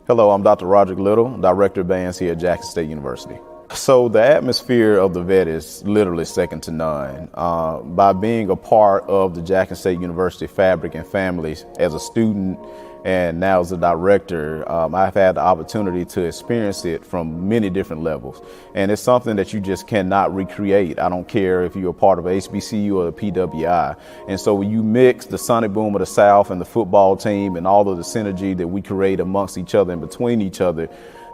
Hello, I'm Dr. Roderick Little, Director of Bands here at Jackson State University. So the atmosphere of the vet is literally second to none. By being a part of the Jackson State University fabric and families as a student and now as a director, I've had the opportunity to experience it from many different levels. And it's something that you just cannot recreate. I don't care if you're a part of HBCU or the PWI. And so when you mix the Sonic Boom of the South and the football team and all of the synergy that we create amongst each other and between each other,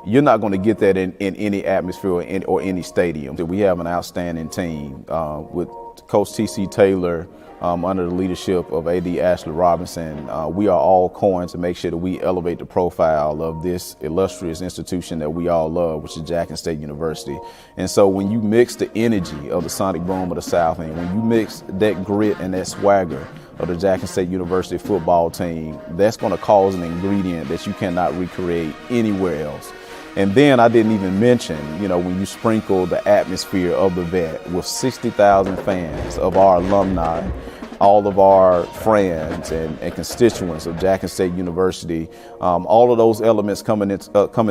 you're not going to get that in any atmosphere or any stadium. We have an outstanding team with Coach T.C. Taylor under the leadership of A.D. Ashley Robinson. We are all coin to make sure that we elevate the profile of this illustrious institution that we all love, which is Jackson State University. And so when you mix the energy of the Sonic Boom of the South and when you mix that grit and that swagger of the Jackson State University football team, that's going to cause an ingredient that you cannot recreate anywhere else. And then I didn't even mention, when you sprinkle the atmosphere of the vet with 60,000 fans of our alumni, all of our friends and constituents of Jackson State University, all of those elements coming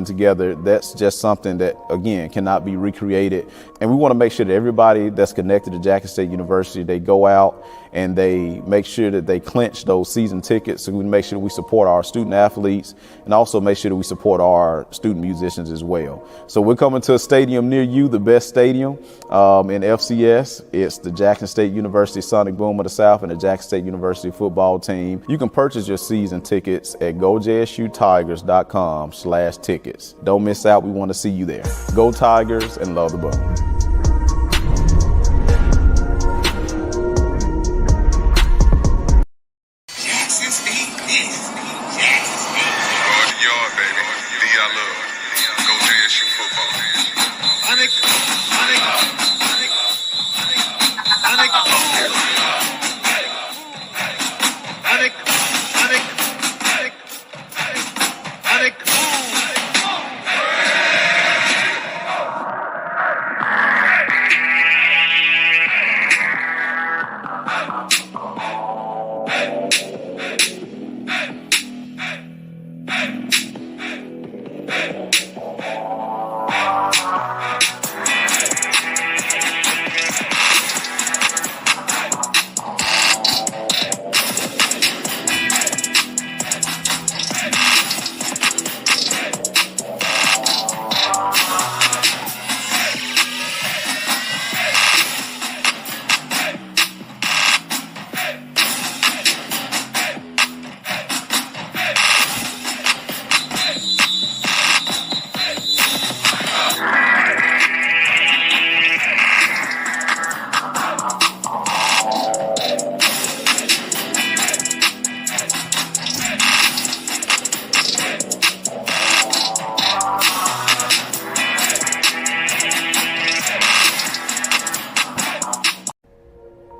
together, that's just something that, again, cannot be recreated. And we want to make sure that everybody that's connected to Jackson State University, they go out and they make sure that they clinch those season tickets. So we make sure that we support our student athletes and also make sure that we support our student musicians as well. So we're coming to a stadium near you, the best stadium in FCS. It's the Jackson State University Sonic Boom of the South and the Jackson State University football team. You can purchase your season tickets at gojsutigers.com/tickets. Don't miss out. We want to see you there. Go Tigers and love the Boom. Go JSU football.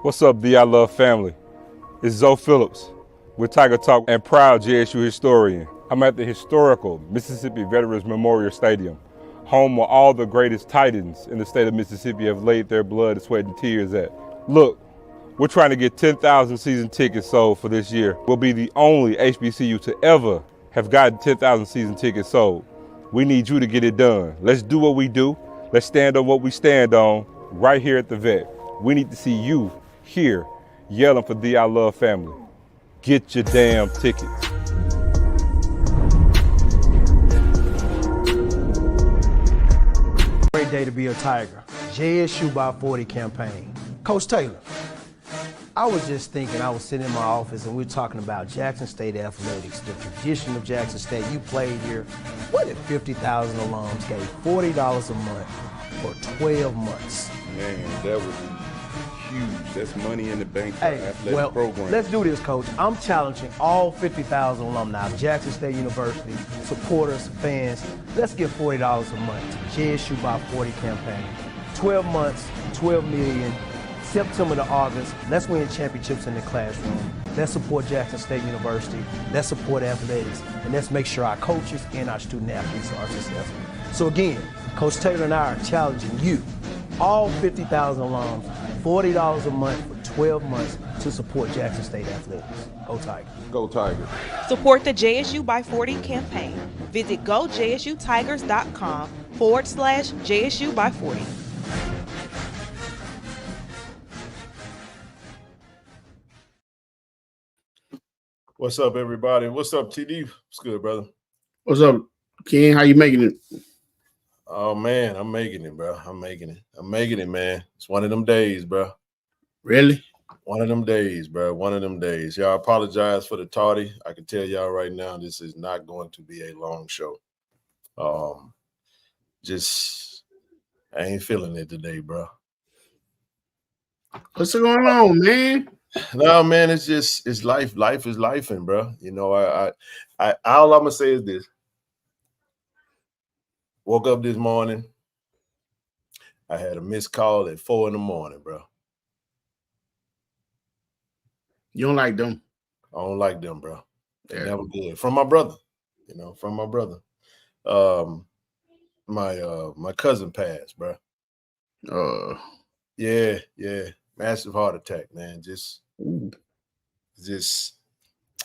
What's up, the I Love family? It's Zoe Phillips with Tiger Talk and proud JSU historian. I'm at the historical Mississippi Veterans Memorial Stadium, home where all the greatest titans in the state of Mississippi have laid their blood, sweat, and tears at. Look, we're trying to get 10,000 season tickets sold for this year. We'll be the only HBCU to ever have gotten 10,000 season tickets sold. We need you to get it done. Let's do what we do. Let's stand on what we stand on right here at the vet. We need to see you here yelling for the I Love family. Get your damn tickets. Great day to be a Tiger. JSU by 40 campaign. Coach Taylor, I was just thinking, I was sitting in my office and we were talking about Jackson State athletics, the tradition of Jackson State. You played here. What if 50,000 alums gave $40 a month for 12 months? Man, that would be huge. That's money in the bank for athletic program. Let's do this, Coach. I'm challenging all 50,000 alumni of Jackson State University, supporters, fans. Let's give $40 a month to JSU by 40 campaign. 12 months, 12 million. September to August, let's win championships in the classroom. Let's support Jackson State University. Let's support athletics. And let's make sure our coaches and our student athletes are successful. So again, Coach Taylor and I are challenging you, all 50,000 alums, $40 a month for 12 months to support Jackson State athletics. Go Tigers. Go Tigers. Support the JSU by 40 campaign. Visit gojsutigers.com/JSU by 40. What's up, everybody? What's up, TD? What's good, brother? What's up, Ken? How you making it? Oh, man, I'm making it, bro. I'm making it, man. It's one of them days, bro. Really? One of them days, bro. One of them days. Y'all apologize for the tardy. I can tell y'all right now, this is not going to be a long show. Just, I ain't feeling it today, bro. What's going on, man? No, man, it's just, it's life. Life is lifing, bro. You know, I all I'm gonna say is this. Woke up this morning. I had a missed call at 4 a.m, bro. You don't like them? I don't like them, bro. They're Yeah. never good. From my brother, you know, from my brother. My cousin passed, bro. Yeah. Massive heart attack, man. Just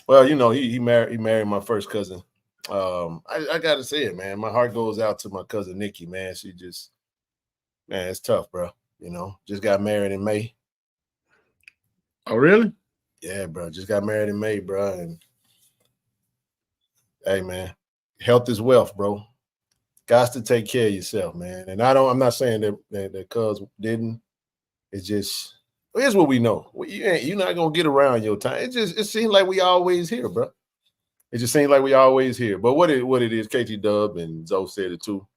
well, you know, he married my first cousin. I gotta say it, man. My heart goes out to my cousin Nikki, man. She just, man, it's tough, bro. You know, just got married in May. Oh, really? Yeah, bro. Just got married in May, bro. And hey, man, health is wealth, bro. Got to take care of yourself, man. And I'm not saying that cuz didn't. It's just, here's what we know. You're not gonna get around your time. It seems like we always here, bro. It just seems like we always here. But what it is, KT Dub and Zoe said it too.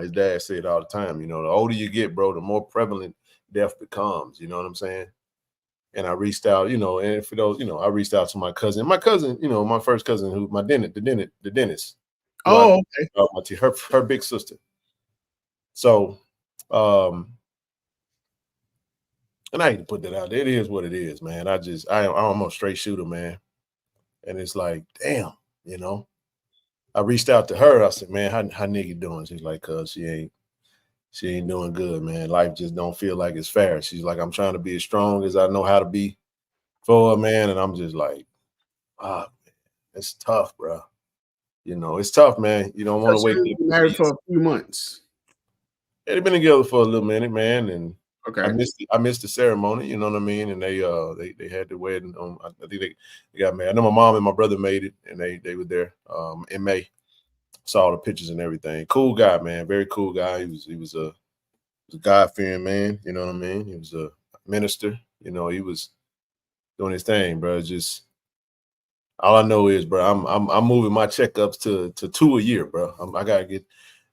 His dad said it all the time. You know, the older you get, bro, the more prevalent death becomes. You know what I'm saying? And I reached out, you know, and for those, you know, I reached out to my cousin. My cousin, you know, my first cousin, who my dentist, the dentist. Oh, okay. Her big sister. So, and I hate to put that out there. It is what it is, man. I'm a straight shooter, man. And it's like, damn, you know. I reached out to her. I said, man, how Nikki doing? She's like, cuz she ain't doing good, man. Life just don't feel like it's fair. She's like, I'm trying to be as strong as I know how to be for her, man. And I'm just like, man, it's tough, bro. You know, it's tough, man. You don't want to wake up. Married for a few months. Yeah, they've been together for a little minute, man. And okay, I missed the ceremony, you know what I mean? And they had the wedding on, I think they got married. I know my mom and my brother made it, and they were there in May. Saw the pictures and everything. Cool guy, man. Very cool guy. He was a God-fearing man, you know what I mean? He was a minister, you know, he was doing his thing, bro. Just all I know is, bro, I'm moving my checkups to 2 a year, bro. I gotta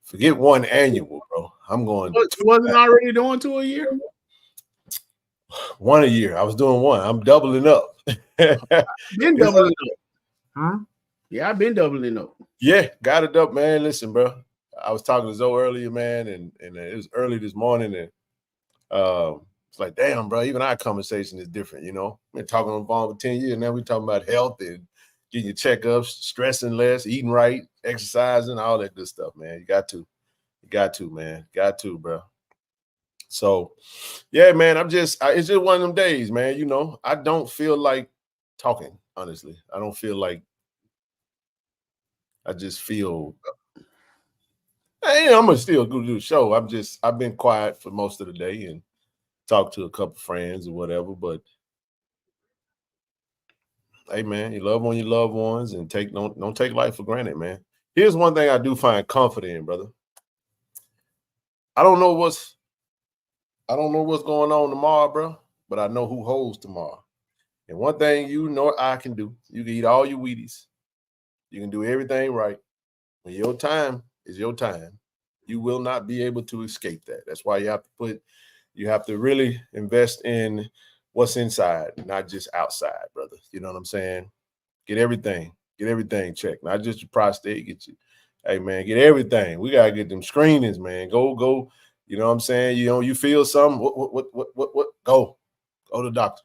forget one annual, bro. I'm going. Wasn't already doing 2 a year? 1 a year. I was doing 1. I'm doubling up. Been doubling up. Huh? Yeah, I've been doubling up. Yeah, got it up, man. Listen, bro. I was talking to Zoe earlier, man, and it was early this morning, and it's like, damn, bro, even our conversation is different, you know. We've been talking on the phone for 10 years, now we're talking about health and getting your checkups, stressing less, eating right, exercising, all that good stuff, man. You got to, man. Got to, bro. So, yeah, man, it's just one of them days, man. You know, I don't feel like talking, honestly. I don't feel like, I just feel, hey, I'm gonna still go do the show. I've been quiet for most of the day and talked to a couple friends or whatever. But hey, man, you love on your loved ones and don't take life for granted, man. Here's one thing I do find comfort in, brother. I don't know what's going on tomorrow, bro, but I know who holds tomorrow. And one thing you know I can do, you can eat all your Wheaties. You can do everything right. When your time is your time, you will not be able to escape that. That's why you have to really invest in what's inside, not just outside, brother. You know what I'm saying? Get everything checked, not just your prostate. Hey, man, get everything. We gotta get them screenings, man. Go. You know what I'm saying? You know, you feel something. What? Go to the doctor.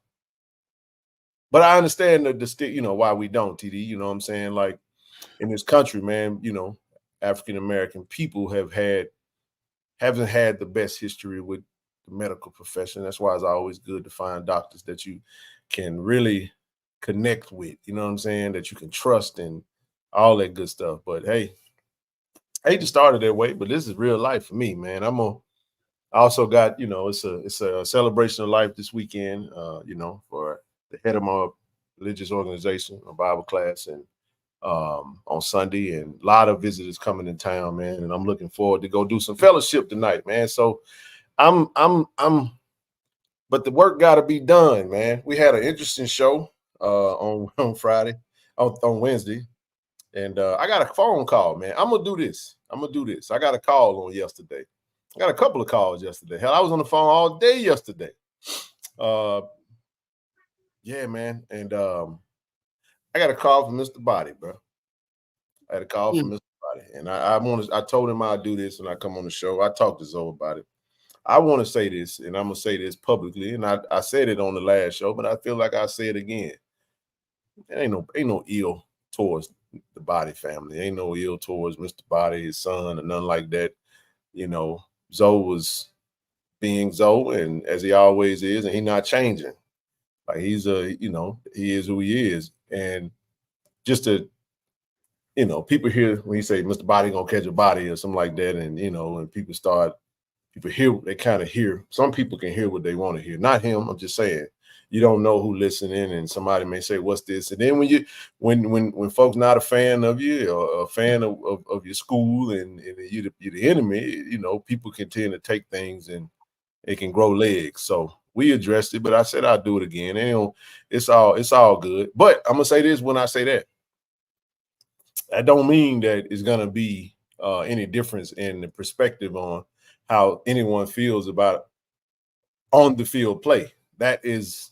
But I understand the why we don't, TD. You know what I'm saying? Like in this country, man, you know, African American people haven't had the best history with the medical profession. That's why it's always good to find doctors that you can really connect with, you know what I'm saying, that you can trust and all that good stuff. But hey, I hate to start it that way, but this is real life for me, man. I also got, you know, it's a celebration of life this weekend, you know, for the head of my religious organization, a Bible class, and on Sunday, and a lot of visitors coming in town, man. And I'm looking forward to go do some fellowship tonight, man. So but the work got to be done, man. We had an interesting show on Friday, on Wednesday, and I got a phone call, man. I'm gonna do this. I got a call on yesterday. I got a couple of calls yesterday. Hell, I was on the phone all day yesterday. Yeah, man. And I got a call from Mr. Body, bro. I had a call from Mr. Body, and I told him I'd do this, and I come on the show. I talked to Zoe about it. I want to say this, and I'm gonna say this publicly, and I said it on the last show, but I feel like I say it again. Ain't no ill towards the Body family. Ain't no ill towards Mr. Body, his son, or nothing like that. You know, Zoe was being Zoe, and as he always is, and he's not changing. Like he's you know, he is who he is. And just to, you know, people hear when you say Mr. Body gonna catch a body or something like that, and you know, and people hear, they kind of hear. Some people can hear what they want to hear. Not him. I'm just saying, you don't know who listening, and somebody may say, "What's this?" And then when folks not a fan of you or a fan of your school, and you're the enemy, you know, people can tend to take things and it can grow legs. So we addressed it, but I said I'll do it again. And it's all good. But I'm gonna say this when I say that. That don't mean that it's gonna be any difference in the perspective on how anyone feels about on the field play. That's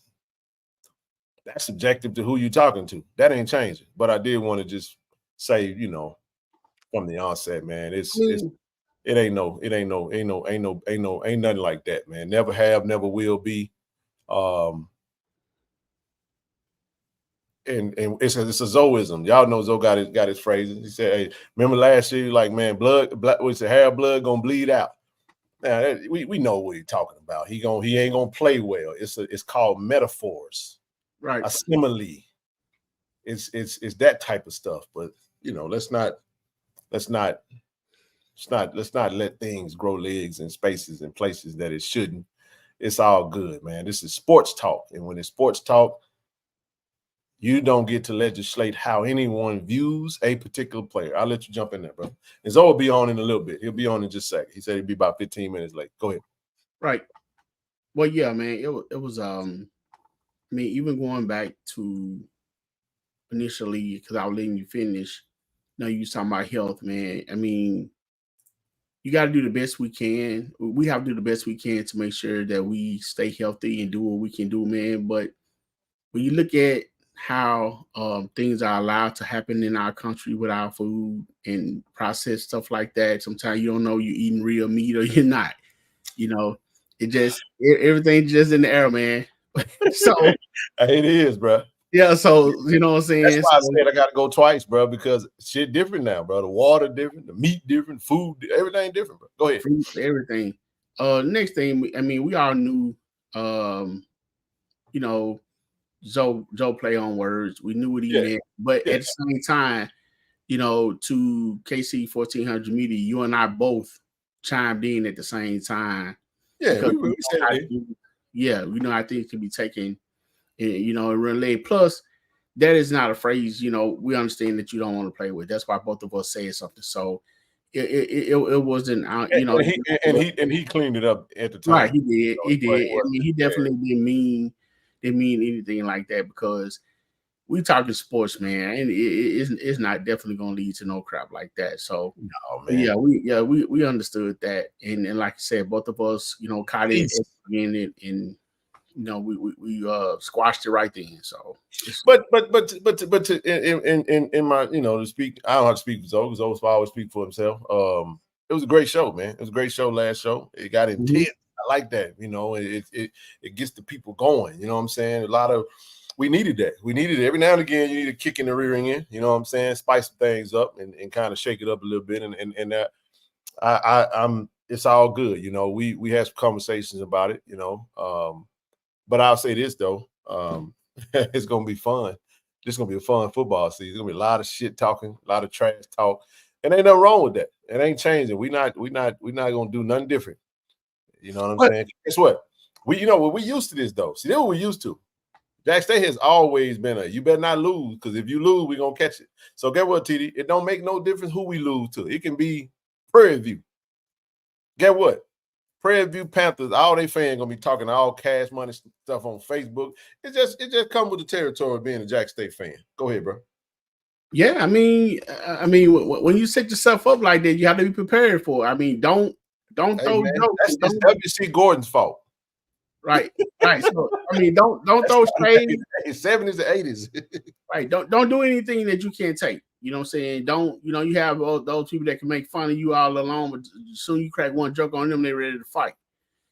subjective to who you're talking to. That ain't changing. But I did want to just say, you know, from the onset, man, ain't nothing like that, man. Never have, never will be. And it's a Zoism. Y'all know Zoe got his phrases. He said, "Hey, remember last year? Like, man, blood. We said, hair blood gonna bleed out." Now we know what he's talking about. He ain't gonna play well. It's called metaphors, Right. a simile. It's that type of stuff. But you know, let's not let things grow legs in spaces and places that it shouldn't. It's all good, man. This is sports talk, and when it's sports talk, you don't get to legislate how anyone views a particular player. I'll let you jump in there, bro. And Zoe will be on in a little bit. He'll be on in just a second. He said he'd be about 15 minutes late. Go ahead. Right. Well, yeah, man. It was I mean, even going back to initially, because I was letting you finish. Now you was talking about health, man. I mean, you got to do the best we can. We have to do the best we can to make sure that we stay healthy and do what we can do, man. But when you look at how things are allowed to happen in our country with our food and processed stuff like that, sometimes you don't know you're eating real meat or you're not. You know, everything's just in the air, man. So it is, bro. yeah, so you know what I'm saying. That's why I said I got to go twice, bro, because shit different now, bro. The water different, the meat different, food, everything different, bro. Go ahead. Everything. Next thing, I mean, we all knew, you know, Joe play on words. We knew what he meant, but at the same time, you know, to KC-1400 media, you and I both chimed in at the same time. Yeah, we said it. We know how things can be taken, you know, and relay. Plus, that is not a phrase, you know, we understand that you don't want to play with. That's why both of us said something. So it wasn't, you know, and he cleaned it up at the time. Right, he did. He did. I mean, he definitely didn't mean anything like that, because we talking sports, man, and it's not definitely going to lead to no crap like that. So, no, man. we understood that, and like I said, both of us, you know, caught it in it, and you know, we squashed it right then. So, but in my, you know, to speak, I don't have to speak for Zoe, because Zoe always speak for himself. It was a great show, man. It was a great show last show. It got intense. I like that. You know, it gets the people going. You know what I'm saying? We needed that. We needed it. Every now and again, you need a kick in the rear end. You know what I'm saying? Spice things up and kind of shake it up a little bit. And that I'm it's all good. You know, we had some conversations about it, you know. But I'll say this though. It's gonna be fun. This is gonna be a fun football season. It's gonna be a lot of shit talking, a lot of trash talk, and ain't nothing wrong with that. It ain't changing. We not gonna do nothing different. You know what I'm saying? Guess what? We used to this though. See, that's what we used to. Jack State has always been you better not lose, because if you lose, we're gonna catch it. So get what, TD? It don't make no difference who we lose to. It can be Prairie View. Get what? Prairie View Panthers, all they fans gonna be talking all cash money stuff on Facebook. It just comes with the territory of being a Jack State fan. Go ahead, bro. Yeah, I mean, when you set yourself up like that, you have to be prepared for it. I mean, don't throw jokes. That's W.C. Gordon's fault. Right. So I mean, don't throw shade. 70s and 80s. Right. Don't do anything that you can't take. You know what I'm saying? Don't, you have all those people that can make fun of you all along, but as soon as you crack one joke on them, they're ready to fight.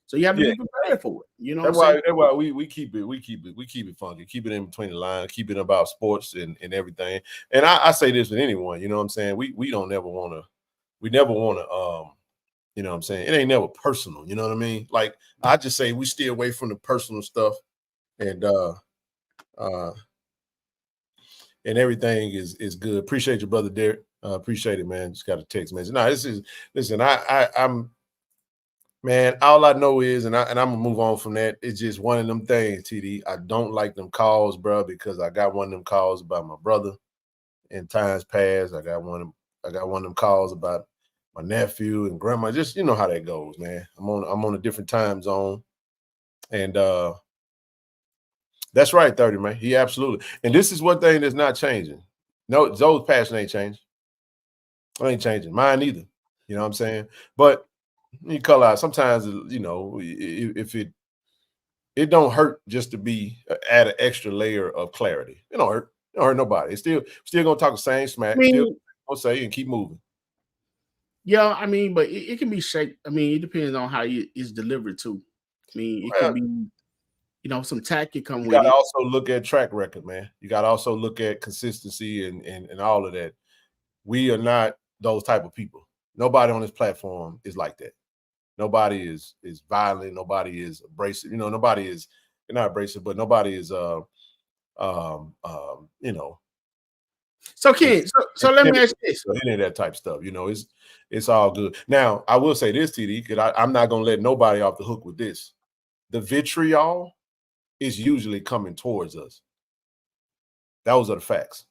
So you have to be prepared for it. You know that's why we keep it funky, keep it in between the lines, keep it about sports and everything. And I say this with anyone, you know what I'm saying? We never want to, you know what I'm saying? It ain't never personal, you know what I mean? Like I just say we stay away from the personal stuff, and everything is good. Appreciate your brother Derek. Appreciate it, man. Just got a text message. No, listen, I'm man, all I know is, and I'm gonna move on from that. It's just one of them things, TD. I don't like them calls, bro, because I got one of them calls about my brother in times past. I got one of them calls about my nephew and grandma. Just you know how that goes, man. I'm on a different time zone, and that's right, 30, man. He absolutely. And this is one thing that's not changing. No, Zoe's passion ain't changing. It ain't changing. Mine either. You know what I'm saying? But you call out sometimes, if it don't hurt just to be add an extra layer of clarity. It don't hurt. It don't hurt nobody. It's still gonna talk the same smack. Still gonna say and keep moving. Yeah, I mean, but it can be shaped. I mean, it depends on how it's delivered too. I mean, it could be, some tact can come with it. You gotta also look at track record, man. You gotta also look at consistency and all of that. We are not those type of people. Nobody on this platform is like that. Nobody is violent. Nobody is abrasive. Nobody is not abrasive, but nobody is So Ken, so let me ask you this. Any of that type of stuff, it's all good. Now, I will say this, TD, because I'm not gonna let nobody off the hook with this. The vitriol is usually coming towards us. Those are the facts.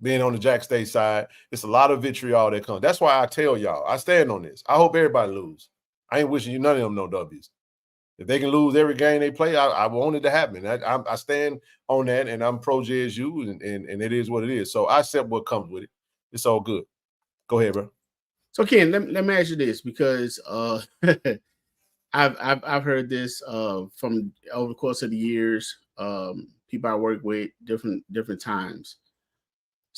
Being on the Jack State side, it's a lot of vitriol that comes. That's why I tell y'all, I stand on this. I hope everybody lose. I ain't wishing you none of them no W's. If they can lose every game they play, I want it to happen. I stand on that, and I'm pro JSU, and it is what it is. So I accept what comes with it. It's all good. Go ahead, bro. So Ken, let me ask you this, because I've heard this from over the course of the years. People I work with different times.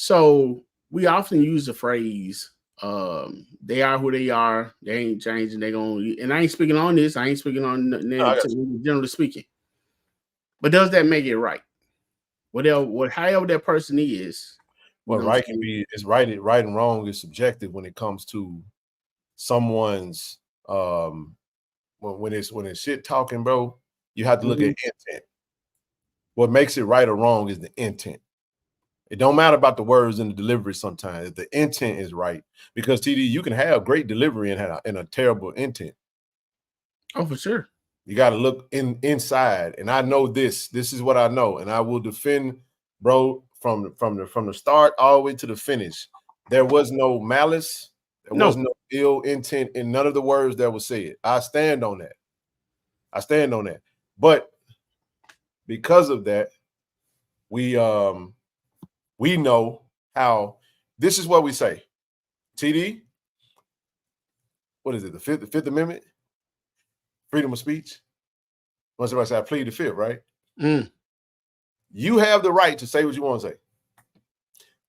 So we often use the phrase, they are who they are, they ain't changing, they gonna, and I ain't speaking on this, I ain't speaking on generally speaking. But does that make it right? However that person is. Well, right can be, it's right and wrong is subjective when it comes to someone's when it's shit talking, bro, you have to look at intent. What makes it right or wrong is the intent. It don't matter about the words and the delivery sometimes. If the intent is right, because TD, you can have great delivery and a terrible intent. Oh, for sure. You got to look inside. And I know this is what I know. And I will defend, bro, from the start all the way to the finish. There was no malice. There was no ill intent in none of the words that were said. I stand on that. But because of that, we know how this is what we say. TD, what is it? The Fifth Amendment? Freedom of speech? Once everybody say I plead the fifth, right? You have the right to say what you want to say.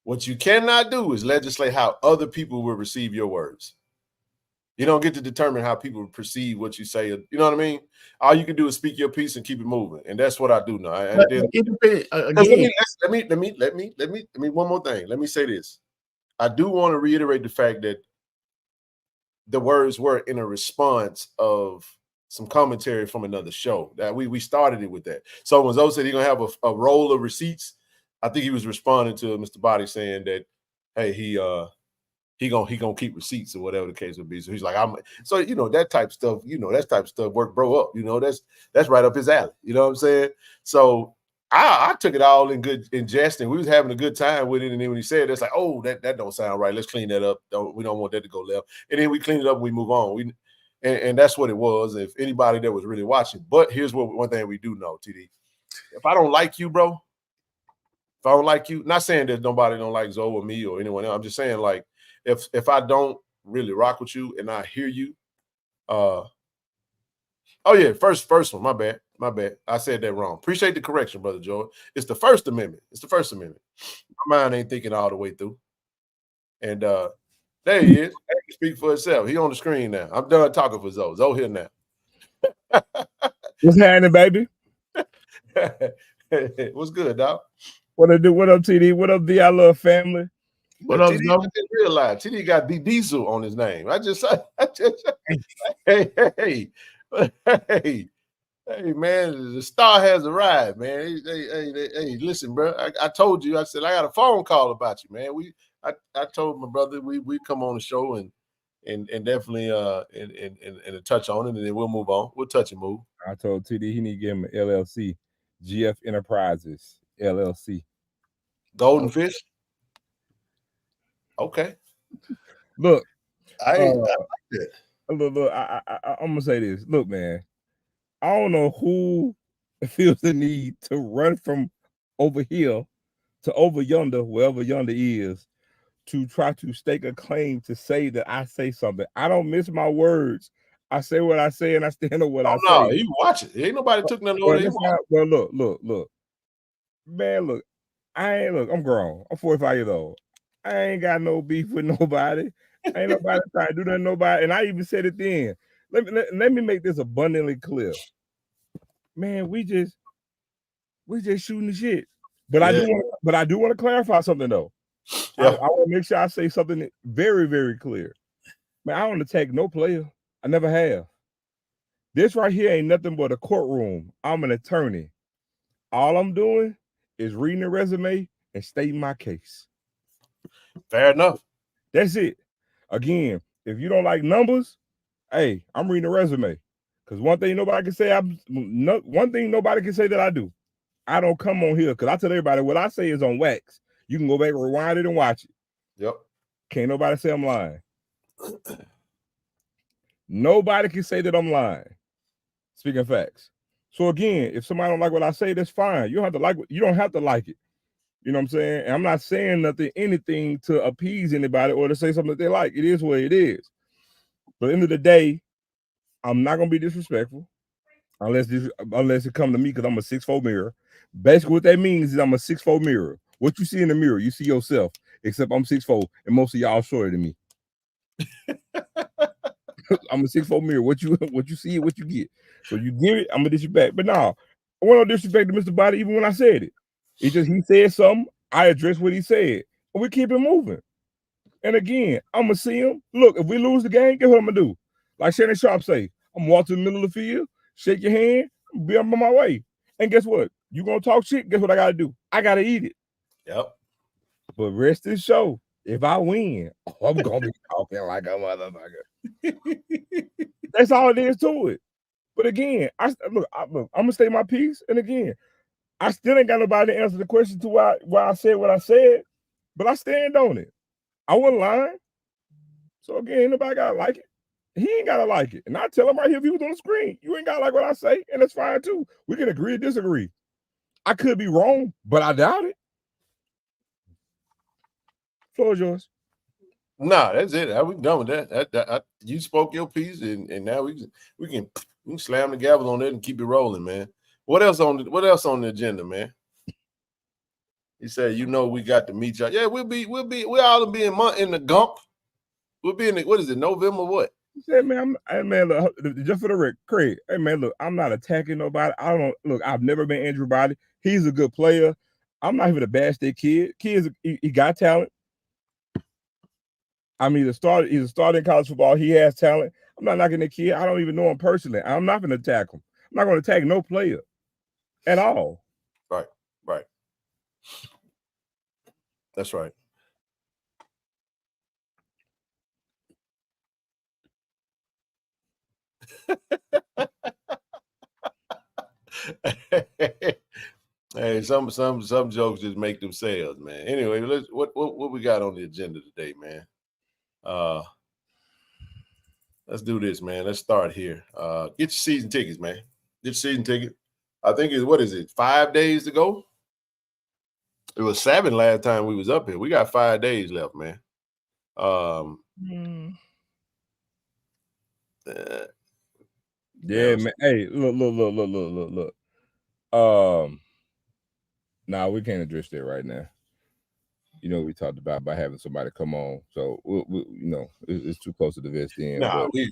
What you cannot do is legislate how other people will receive your words. You don't get to determine how people perceive what you say. You know what I mean? All you can do is speak your piece and keep it moving, and that's what I do now. Let me one more thing. Let me say this. I do want to reiterate the fact that the words were in a response of some commentary from another show. That we started it with that. So when Zoe said he's gonna have a roll of receipts, I think he was responding to Mr. Body saying that, hey, he gonna keep receipts or whatever the case would be. So he's like, so that type of stuff, that type of stuff work bro up. That's right up his alley. You know what I'm saying? So I took it all in jest, and we was having a good time with it. And then when he said that's like, oh, that don't sound right. Let's clean that up. We don't want that to go left. And then we clean it up and we move on. And that's what it was. If anybody that was really watching. But here's one thing we do know, TD. If I don't like you, bro, if I don't like you, not saying that nobody don't like Zoe or me or anyone else. I'm just saying, like, if I don't really rock with you and I hear you, oh yeah, first one, my bad. I said that wrong. Appreciate the correction, Brother Joy. It's the First Amendment. My mind ain't thinking all the way through. And there he is. He can speak for himself. He on the screen now. I'm done talking for Zoe. Zoe here now. What's happening, baby? What's good, dog? What I do? What up, TD? What up, D? I love family. What up, TD? I didn't realize TD got D Diesel on his name. Hey, man, the star has arrived, man. Hey, listen, bro. I told you. I said I got a phone call about you, man. I told my brother we come on the show and definitely and touch on it, and then we'll move on. We'll touch and move. I told TD he need to give him an LLC, GF Enterprises LLC. Golden Fish. Okay. Look, I like that. Look, I'm gonna say this. Look, man, I don't know who feels the need to run from over here to over yonder, wherever yonder is, to try to stake a claim to say that I say something. I don't miss my words. I say what I say, and I stand on what I say. No, you watch it. Ain't nobody took nothing over there. Well, look, man, look. I'm grown. I'm 45 years old. I ain't got no beef with nobody. Ain't nobody trying to do nothing to nobody. And I even said it then. Let me make this abundantly clear. Man, we just shooting the shit. But yeah. I do want to clarify something though. Yeah. I want to make sure I say something very, very clear. Man, I don't attack no player. I never have. This right here ain't nothing but a courtroom. I'm an attorney. All I'm doing is reading the resume and stating my case. Fair enough. That's it. Again, if you don't like numbers, hey, I'm reading the resume. Because one thing nobody can say that I do. I don't come on here because I tell everybody what I say is on wax. You can go back, rewind it, and watch it. Yep. Can't nobody say I'm lying. Nobody can say that I'm lying. Speaking facts. So again, if somebody don't like what I say, that's fine. You don't have to like it. You know what I'm saying? And I'm not saying anything to appease anybody or to say something that they like. It is what it is. But at the end of the day, I'm not gonna be disrespectful unless it come to me because I'm a 6'4" mirror. Basically, what that means is I'm a 6'4" mirror. What you see in the mirror, you see yourself. Except I'm 6'4", and most of y'all shorter than me. I'm a 6'4" mirror. What you see, what you get. So you give it, I'm gonna dish it back. But no, I want no disrespect to Mr. Body even when I said it. He said something, I addressed what he said, and we keep it moving. And again, I'm gonna see him. Look, if we lose the game, guess what I'm gonna do? Like Shannon Sharp say, I'm gonna walk to the middle of the field, shake your hand, be on my way. And guess what? You gonna talk shit? Guess what I gotta do? I gotta eat it. Yep. But rest this show. If I win, I'm gonna be talking like a motherfucker. That's all it is to it. But again, I'm gonna state my piece. And again, I still ain't got nobody to answer the question to why I said what I said, but I stand on it. I wasn't lying. So again, nobody gotta like it. He ain't gotta like it. And I tell him right here if he was on the screen, you ain't gotta like what I say, and that's fine too. We can agree or disagree. I could be wrong, but I doubt it. Floor is yours. Nah, that's it. We done with that. You spoke your piece, and now we can slam the gavel on it and keep it rolling, man. What else on the agenda, man? He said, we got to meet y'all. Yeah, we'll all be in the Gump. We'll be in the, what is it, November what? He said, man, look, just for the record, Craig, hey man, look, I'm not attacking nobody. I've never been Andrew Body. He's a good player. I'm not even a bad state kid. He got talent. I mean, he's a starter in college football. He has talent. I'm not knocking the kid. I don't even know him personally. I'm not going to attack him. I'm not going to attack no player at all. Right. That's right. Hey, some jokes just make themselves, man. Anyway, what we got on the agenda today, man? Let's do this, man. Let's start here. Get your season tickets, man. Get your season ticket. I think what is it? 5 days to go? It was 7 last time we was up here. We got 5 days left, man. Yeah, man. Hey, look. Nah, we can't address that right now. You know, we talked about having somebody come on, so we you know, it's too close to the vest end. Nah, but, we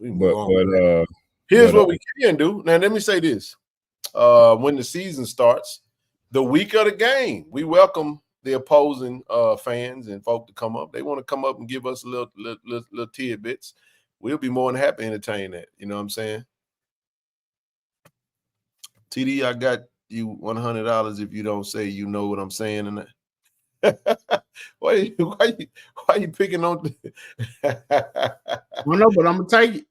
move on. But here's what we can do. Now, let me say this: when the season starts, the week of the game, we welcome the opposing fans and folk to come up. They want to come up and give us a little tidbits. We'll be more than happy to entertain that. You know what I'm saying? TD, I got you $100 if you don't say you know what I'm saying. And why you picking on? Well, no, but I'm gonna take it.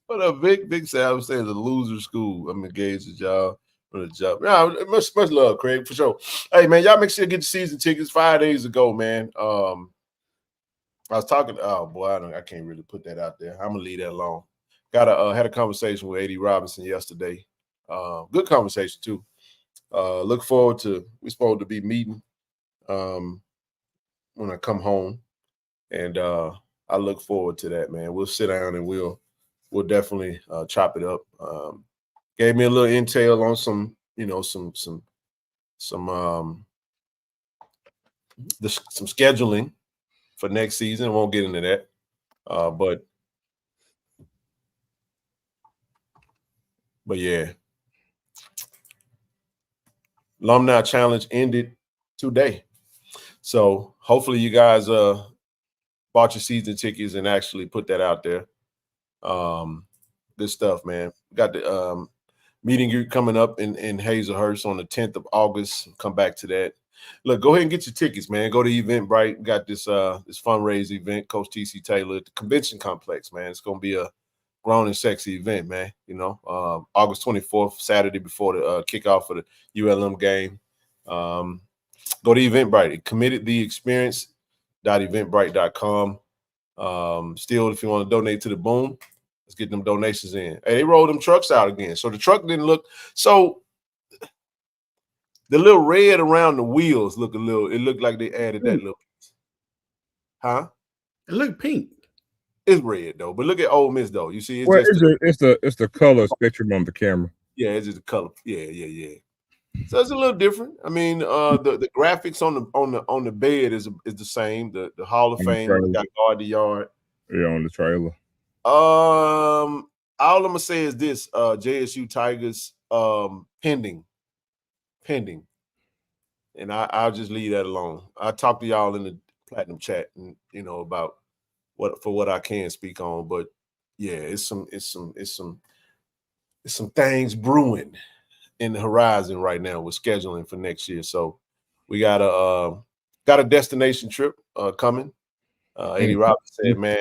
What up, Vic? Vic said I was saying it's a loser school. I'm engaged with y'all for the job. Yeah, much love, Craig, for sure. Hey, man, y'all make sure you get your season tickets 5 days ago, man. I was talking. Oh boy, I can't really put that out there. I'm gonna leave that alone. Had a conversation with A.D. Robinson yesterday. Good conversation too. Look forward to. We're supposed to be meeting when I come home, and I look forward to that, man. We'll sit down and we'll definitely chop it up. Gave me a little intel on some scheduling for next season. I won't get into that, but yeah, Alumni Challenge ended today, so hopefully you guys bought your season tickets and actually put that out there. Good stuff, man. Got the meeting group coming up in Hazelhurst on the 10th of August. Come back to that. Look, go ahead and get your tickets, man. Go to Eventbrite. We got this fundraise event, Coach TC Taylor at the convention complex, man. It's gonna be a grown and sexy event, man. You know, August 24th, Saturday before the kickoff for the ULM game. Go to Eventbrite. Committedtheexperience.eventbrite.com. Still, if you want to donate to the Boom, let's get them donations in. Hey, they rolled them trucks out again. So the truck didn't look so. The little red around the wheels it looked like they added that little piece. Huh? It looked pink. It's red though, but look at Ole Miss though. You see, it's the color spectrum on the camera. Yeah, it's just the color. Yeah. So it's a little different. I mean, the graphics on the bed is the same. The Hall of Fame got guard the yard. Yeah, on the trailer. All I'm gonna say is this: JSU Tigers pending, and I'll just leave that alone. I talked to y'all in the Platinum chat, and about what I can speak on, but yeah, it's some things brewing in the horizon right now with scheduling for next year. So we got a destination trip coming. Eddie Robinson said, man,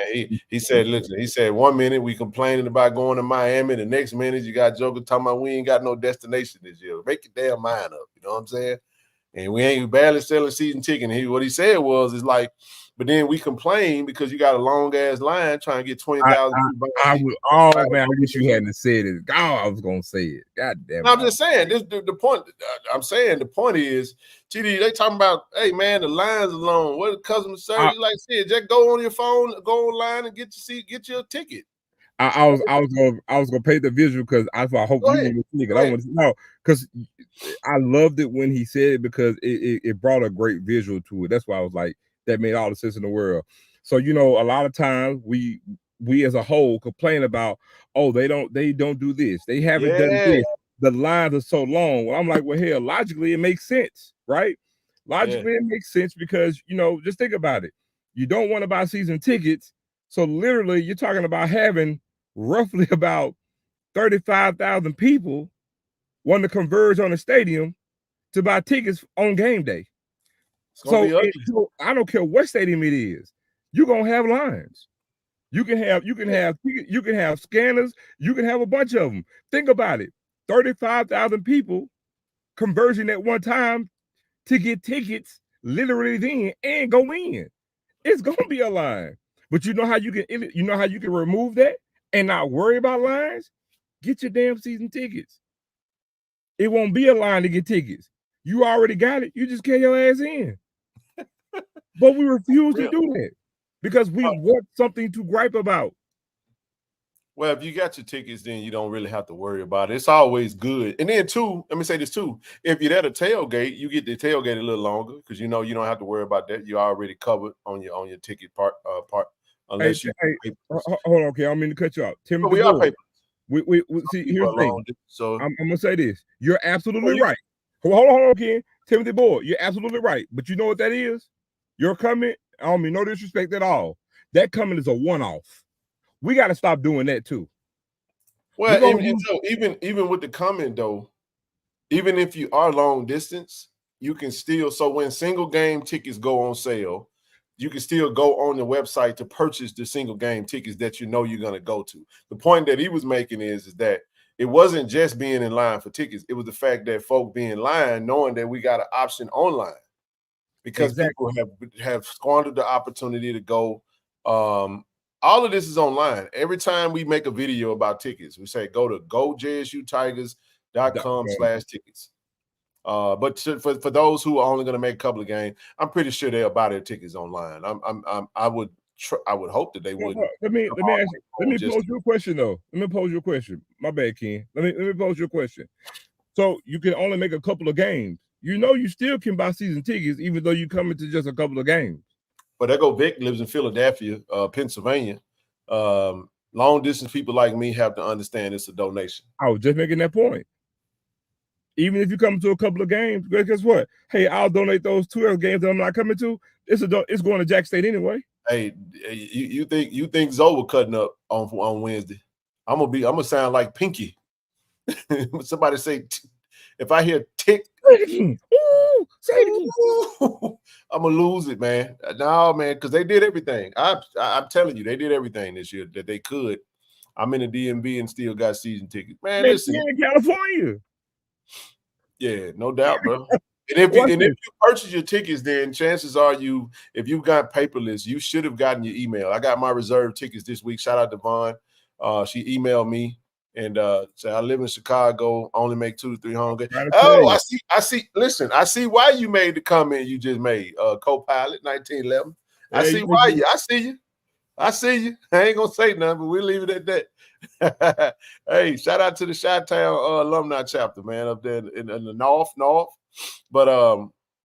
he said, listen, he said 1 minute we complaining about going to Miami, the next minute you got Joker talking about we ain't got no destination this year. Make your damn mind up, you know what I'm saying? And we ain't barely selling season ticket. And what he said is like, but then we complain because you got a long ass line trying to get 20,000. I wish you hadn't said it. God, I was gonna say it. God damn it. I'm just saying the point. I'm saying the point is, TD, they talking about, hey man, the lines are long. What the customer service? You like said, just go on your phone, go online and get your ticket. I was gonna paint the visual because I hope you want to see it. I want to know because I loved it when he said it because it brought a great visual to it. That's why I was like, that made all the sense in the world. So a lot of times we as a whole complain about, oh, they don't do this, they haven't done this, the lines are so long. Well, I'm like, well, hell, logically it makes sense, right? Logically it makes sense because just think about it. You don't want to buy season tickets So literally, you're talking about having roughly about 35,000 people want to converge on the stadium to buy tickets on game day. So I don't care what stadium it is, you're gonna have lines. You can have scanners, you can have a bunch of them. Think about it: 35,000 people converging at one time to get tickets, literally then and go in. It's gonna be a line. But you know how you can remove that and not worry about lines? Get your damn season tickets. It won't be a line to get tickets. You already got it. You just get your ass in. But we refuse to do that because we want something to gripe about. Well, if you got your tickets, then you don't really have to worry about it. It's always good. And then too, let me say this too: if you're at a tailgate, you get the tailgate a little longer because you know you don't have to worry about that. You're already covered on your ticket part. Unless hold on, okay. I don't mean to cut you off. Timothy, we are paper. We see. Here's the thing. So I'm gonna say this: you're absolutely right. Hold on, Ken. Timothy Boyd, you're absolutely right. But you know what that is? Your comment. I don't mean no disrespect at all. That comment is a one-off. We got to stop doing that too. Well, even with the comment though, even if you are long distance, you can still. So when single game tickets go on sale, you can still go on the website to purchase the single game tickets that you know you're going to go to. The point that he was making is that it wasn't just being in line for tickets. It was the fact that folk be in line knowing that we got an option online because people have squandered the opportunity to go. All of this is online. Every time we make a video about tickets, we say go to JSUtigers.com/tickets. But for those who are only going to make a couple of games, I'm pretty sure they'll buy their tickets online. I would hope that they wouldn't. Let me pose you a question though. Let me pose you a question. My bad, Ken. Let me pose you a question. So you can only make a couple of games. You know, you still can buy season tickets even though you come into just a couple of games. But there go Vic, lives in Philadelphia, Pennsylvania. Long distance people like me have to understand it's a donation. I was just making that point. Even if you come to a couple of games, guess what? Hey, I'll donate those 12 games that I'm not coming to. It's going to Jack State anyway. Hey, you think Zoe was cutting up on Wednesday? I'm gonna sound like Pinky. Somebody say if I hear tick, say it again. I'm gonna lose it, man. No, man, because they did everything. I'm telling you, they did everything this year that they could. I'm in the DMV and still got season tickets. Man, listen, in California. Yeah, no doubt, bro. And if you purchase your tickets, then chances are if you've got paperless, you should have gotten your email. I got my reserved tickets this week. Shout out to Vaughn. She emailed me and said, I live in Chicago, only make $200 to $300. Oh, I see. Listen, I see why you made the comment you just made, co-pilot 1911. I see why you. I see you. I ain't gonna say nothing, but we'll leave it at that. Hey, shout out to the Chi-Town alumni chapter, man, up there in the north. But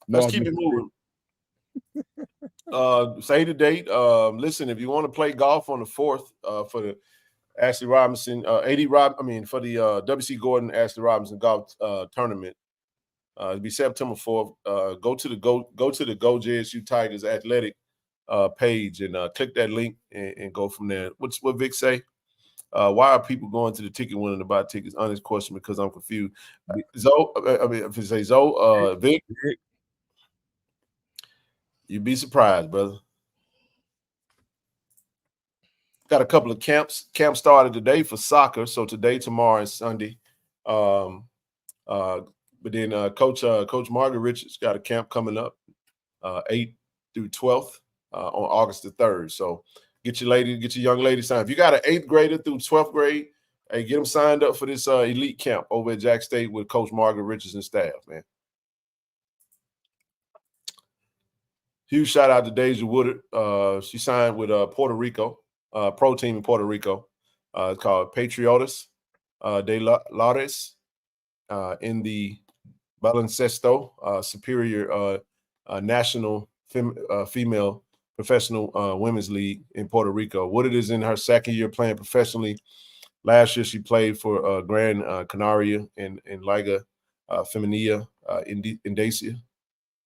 let's keep it moving. Say the date. Listen, if you want to play golf on the 4th for the Ashley Robinson, for the WC Gordon Ashley Robinson golf tournament, it'll be September 4th. Go to the Go JSU Tigers athletic page and click that link and go from there. What Vic say? Why are people going to the ticket window to buy tickets? Honest question, because I'm confused. Vic, you'd be surprised, brother. Got a couple of camps. Camp started today for soccer, so today, tomorrow, and Sunday. But then Coach Margaret Richards got a camp coming up, 8th through 12th on August the 3rd. So get your young lady signed. If you got an 8th grader through 12th grade, hey, get them signed up for this elite camp over at Jack State with Coach Margaret Richards and staff, man. Huge shout out to Deja Woodard. She signed with Puerto Rico, pro team in Puerto Rico. It's called Patriotas de Lares in the Baloncesto Superior National Female Professional Women's League in Puerto Rico. Woodard is in her 2nd year playing professionally. Last year, she played for Gran Canaria in Liga Femenina Indecia.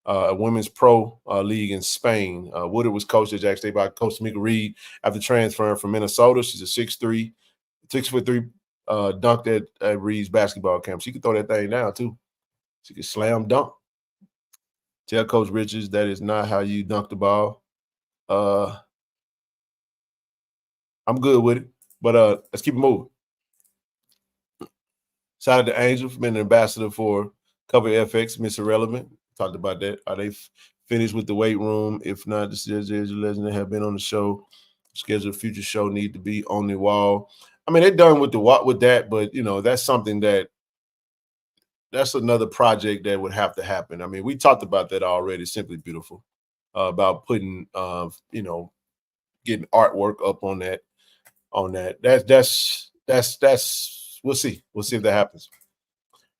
a women's pro league in Spain. Woodard was coached at Jackson State by Coach Tamika Reed after transferring from Minnesota. She's a 6'3", 6'3", dunked at Reed's basketball camp. She could throw that thing down too. She could slam dunk. Tell Coach Richards that is not how you dunk the ball. I'm good with it, but let's keep it moving. Shout out to Angel for being an ambassador for Cover FX, Miss Irrelevant. Talked about that. Are they finished with the weight room? If not, this is a legend that have been on the show. Scheduled future show need to be on the wall. I mean, they're done with that, but that's something that's another project that would have to happen. I mean, we talked about that already. Simply Beautiful, about putting getting artwork up on that. That's we'll see if that happens.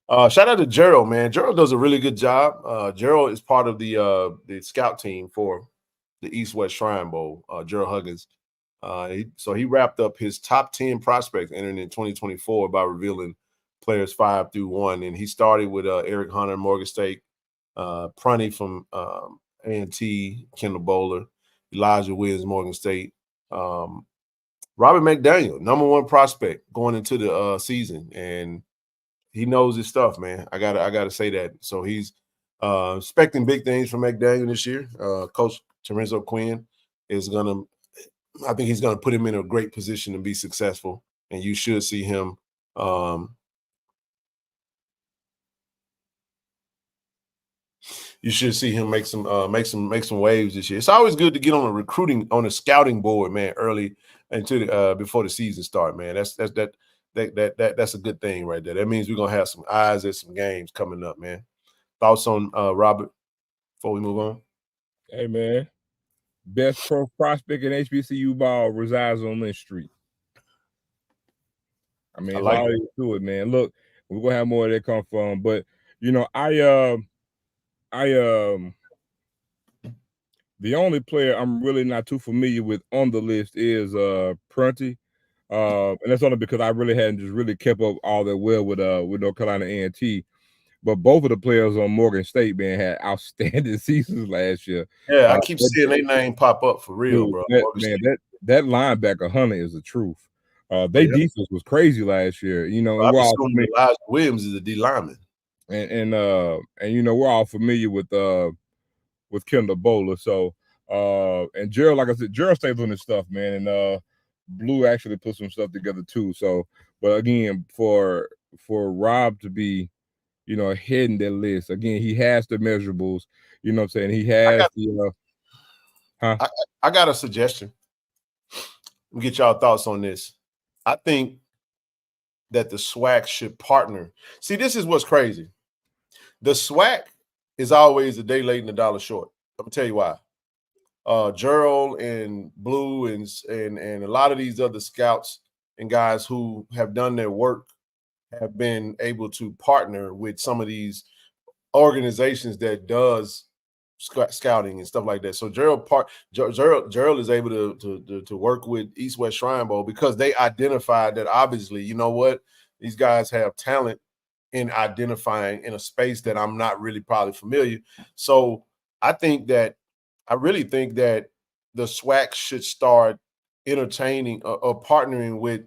Shout out to Gerald, man. Gerald does a really good job. Gerald is part of the scout team for the East-West Shrine Bowl. Gerald Huggins. So he wrapped up his top 10 prospects entering in 2024 by revealing players 5 through 1, and he started with Eric Hunter, Morgan State, Prunty from A&T, Kendall Bowler, Elijah Williams, Morgan State, Robert McDaniel, number 1 prospect going into the season, and he knows his stuff, man. I gotta say that. So he's expecting big things from McDaniel this year. Coach Terenzo Quinn I think he's gonna put him in a great position to be successful, and you should see him. You should see him make some waves this year. It's always good to get on a scouting board, man, early into before the season start, man. That's a good thing right there. That means we're gonna have some eyes at some games coming up, man. Thoughts on Robert before we move on? Hey, man. Best pro prospect in HBCU ball resides on Lynch Street. I mean, it's all you do it, man. Look, we're gonna have more of that come from, but the only player I'm really not too familiar with on the list is Prunty. And that's only because I really hadn't just really kept up all that well with North Carolina A&T. But both of the players on Morgan State, man, had outstanding seasons last year. Yeah, I keep seeing their name pop up for real, dude, bro. That linebacker Hunter is the truth. Their defense was crazy last year. I'm assuming Elijah Williams is a D lineman. And we're all familiar with Kendall Bowler. So and Gerald, like I said, Gerald stays on his stuff, man. And Blue actually put some stuff together too. So, but again, for Rob to be, heading that list, again, he has the measurables, you know what I'm saying? He has I got a suggestion. Let me get y'all thoughts on this. I think that the SWAC should partner. See, this is what's crazy. The SWAC is always a day late and a dollar short. Let me tell you why. Gerald and Blue and a lot of these other scouts and guys who have done their work have been able to partner with some of these organizations that does scouting and stuff like that. So Gerald is able to work with East-West Shrine Bowl because they identified that obviously, you know what, these guys have talent in identifying in a space that I'm not really probably familiar. So I really think that the SWAC should start entertaining or partnering with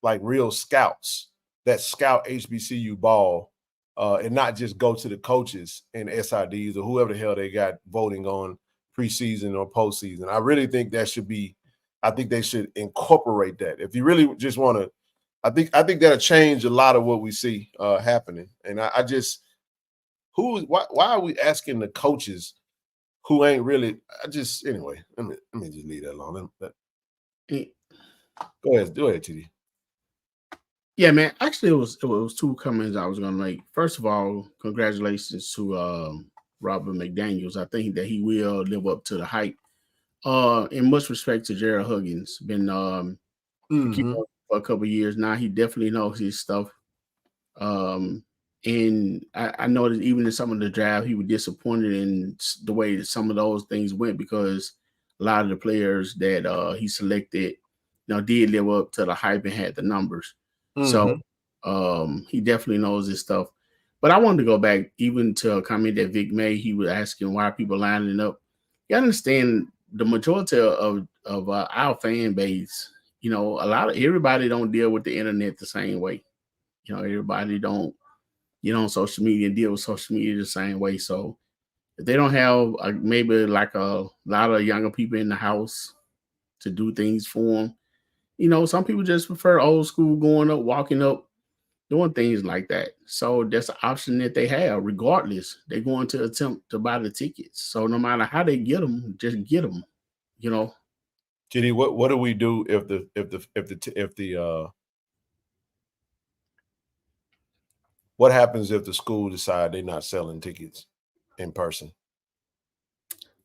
like real scouts that scout HBCU ball and not just go to the coaches and SIDs or whoever the hell they got voting on preseason or postseason. I really think I think they should incorporate that. If you really just want to, I think that'll change a lot of what we see happening. And why are we asking the coaches who ain't really? Anyway. Let me just leave that alone. Go ahead, TD. Yeah, man. Actually, it was 2 comments I was gonna make. First of all, congratulations to Robert McDaniels. I think that he will live up to the hype. In much respect to Jared Huggins, been for a couple of years now. He definitely knows his stuff. And I know that even in some of the draft, he was disappointed in the way that some of those things went because a lot of the players that he selected, did live up to the hype and had the numbers. So he definitely knows his stuff. But I wanted to go back even to a comment that Vic made. He was asking why people lining up. You understand the majority of our fan base. You know, everybody don't deal with the internet the same way. You know, everybody don't get on social media and deal with social media the same way. So if they don't have maybe like a lot of younger people in the house to do things for them, you know, some people just prefer old school, going up, walking up, doing things like that. So that's an option that they have. Regardless, they're going to attempt to buy the tickets. So no matter how they get them, just get them. You know. Kitty, what do we do if what happens if the school decide they're not selling tickets in person?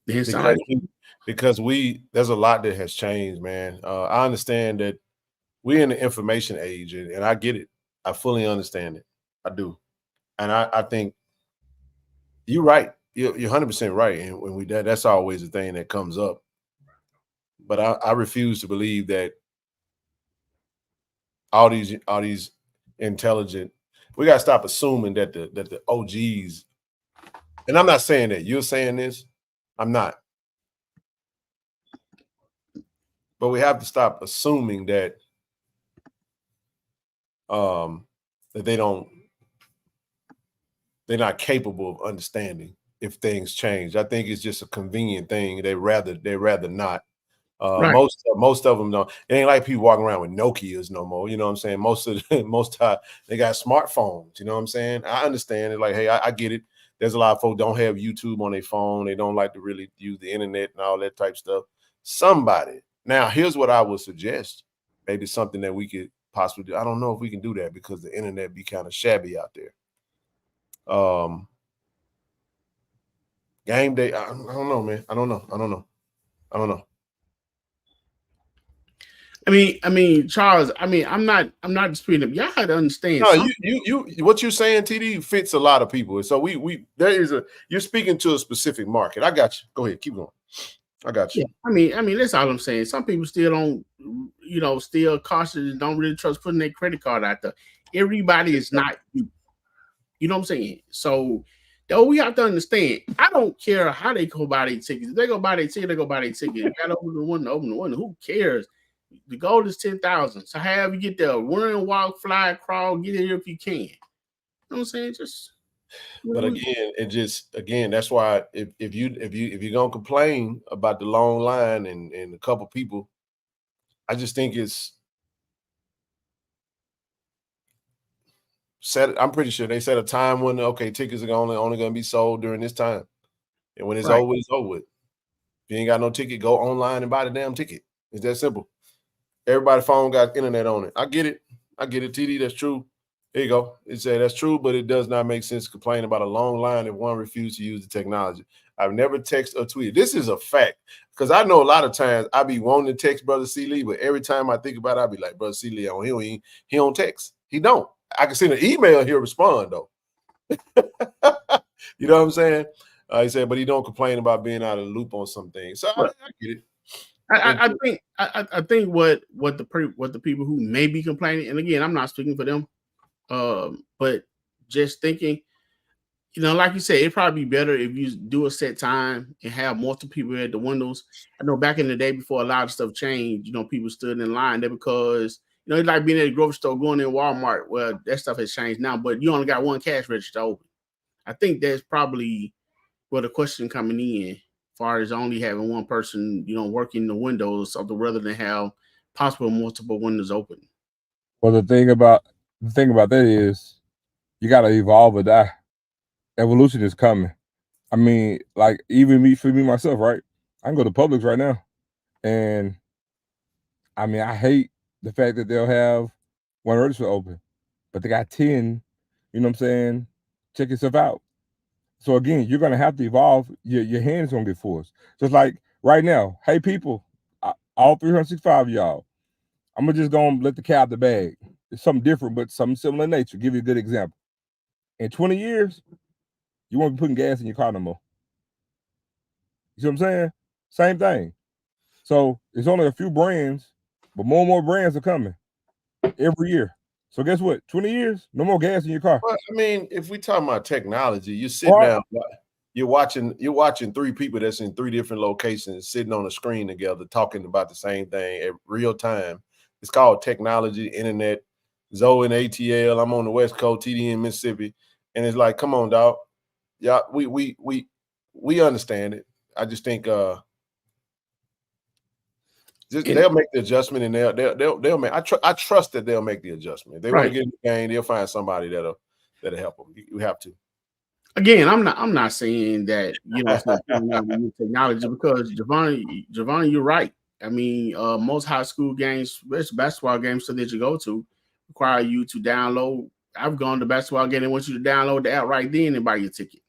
Because there's a lot that has changed, man. I understand that we're in the information age, and I get it. I fully understand it. I do. And I think you're right. You're 100% right. And when that's always the thing that comes up. But I refuse to believe that all these intelligent, we got to stop assuming that the OGs, and I'm not saying that you're saying this, I'm not. But we have to stop assuming that that they're not capable of understanding if things change. I think it's just a convenient thing. They rather not. Right. Most of them don't. It ain't like people walking around with Nokias no more. You know what I'm saying? Most time they got smartphones. You know what I'm saying? I understand it. Like, hey, I get it. There's a lot of folks don't have YouTube on their phone. They don't like to really use the internet and all that type stuff. Now, here's what I would suggest. Maybe something that we could possibly do. I don't know if we can do that because the internet be kind of shabby out there. Game day. I don't know, man. I don't know. I mean, Charles. I'm not disputing them. Y'all had to understand. No, you what you're saying, TD, fits a lot of people. So you're speaking to a specific market. I got you. Go ahead, keep going. I got you. Yeah, I mean, that's all I'm saying. Some people still don't, you know, still cautious and don't really trust putting their credit card out there. Everybody is not you. You know what I'm saying? So though we have to understand, I don't care how they go buy their tickets. If they go buy their ticket, they go buy their ticket. Got to open the one. Who cares? The goal is 10,000. So however you get there, run, walk, fly, crawl, get here if you can. You know what I'm saying? But again, that's why if you're gonna complain about the long line and a couple people, I just think it's set. I'm pretty sure they set a time when tickets are only gonna be sold during this time, and when it's over, it's over with. If you ain't got no ticket, go online and buy the damn ticket. It's that simple. Everybody's phone got internet on it. I get it, TD. That's true. There you go. It said that's true, but it does not make sense to complain about a long line if one refused to use the technology. I've never texted or tweeted. This is a fact because I know a lot of times I be wanting to text Brother C. Lee, but every time I think about it, I be like, Brother C. Lee, he don't text. He don't. I can send an email, he'll respond though. You know what I'm saying? He said, but he don't complain about being out of the loop on some things. So I get it. I think what the people who may be complaining, and again, I'm not speaking for them, but just thinking, you know, like you said, it'd probably be better if you do a set time and have multiple people at the windows. I know back in the day before a lot of stuff changed, you know, people stood in line there because, you know, it's like being at a grocery store, going in Walmart. Well, that stuff has changed now, but you only got one cash register open. I think that's probably where the question coming in, as far as only having one person, you know, working the windows or something rather than have possible multiple windows open. Well, the thing about that is you got to evolve or die. Evolution is coming. I mean, like even for me myself, right? I can go to Publix right now, and I mean, I hate the fact that they'll have one register open, but they got 10. You know what I'm saying? Check yourself out. So again, you're gonna have to evolve. Your hands gonna get forced. Just like right now, hey people, all 365 of y'all, I'm just gonna let the cat out the bag. It's something different, but something similar in nature. Give you a good example. In 20 years, you won't be putting gas in your car no more. You see what I'm saying? Same thing. So it's only a few brands, but more and more brands are coming every year. So guess what? 20 years, no more gas in your car. Well, I mean, if we talking about technology, you sit down, you're watching 3 people that's in 3 different locations sitting on a screen together talking about the same thing at real time. It's called technology, internet. Zoe and ATL. I'm on the West Coast, TD in Mississippi, and it's like, come on, dog. Yeah, we understand it. I just think they'll make the adjustment, and they'll make. I trust that they'll make the adjustment. If they want to get in the game, they'll find somebody that'll help them. You have to. Again, I'm not saying that it's not new technology, because Javon, you're right. I mean, most high school games, especially basketball games, so that you go to, require you to download. I've gone to basketball game and want you to download the app right then and buy your ticket.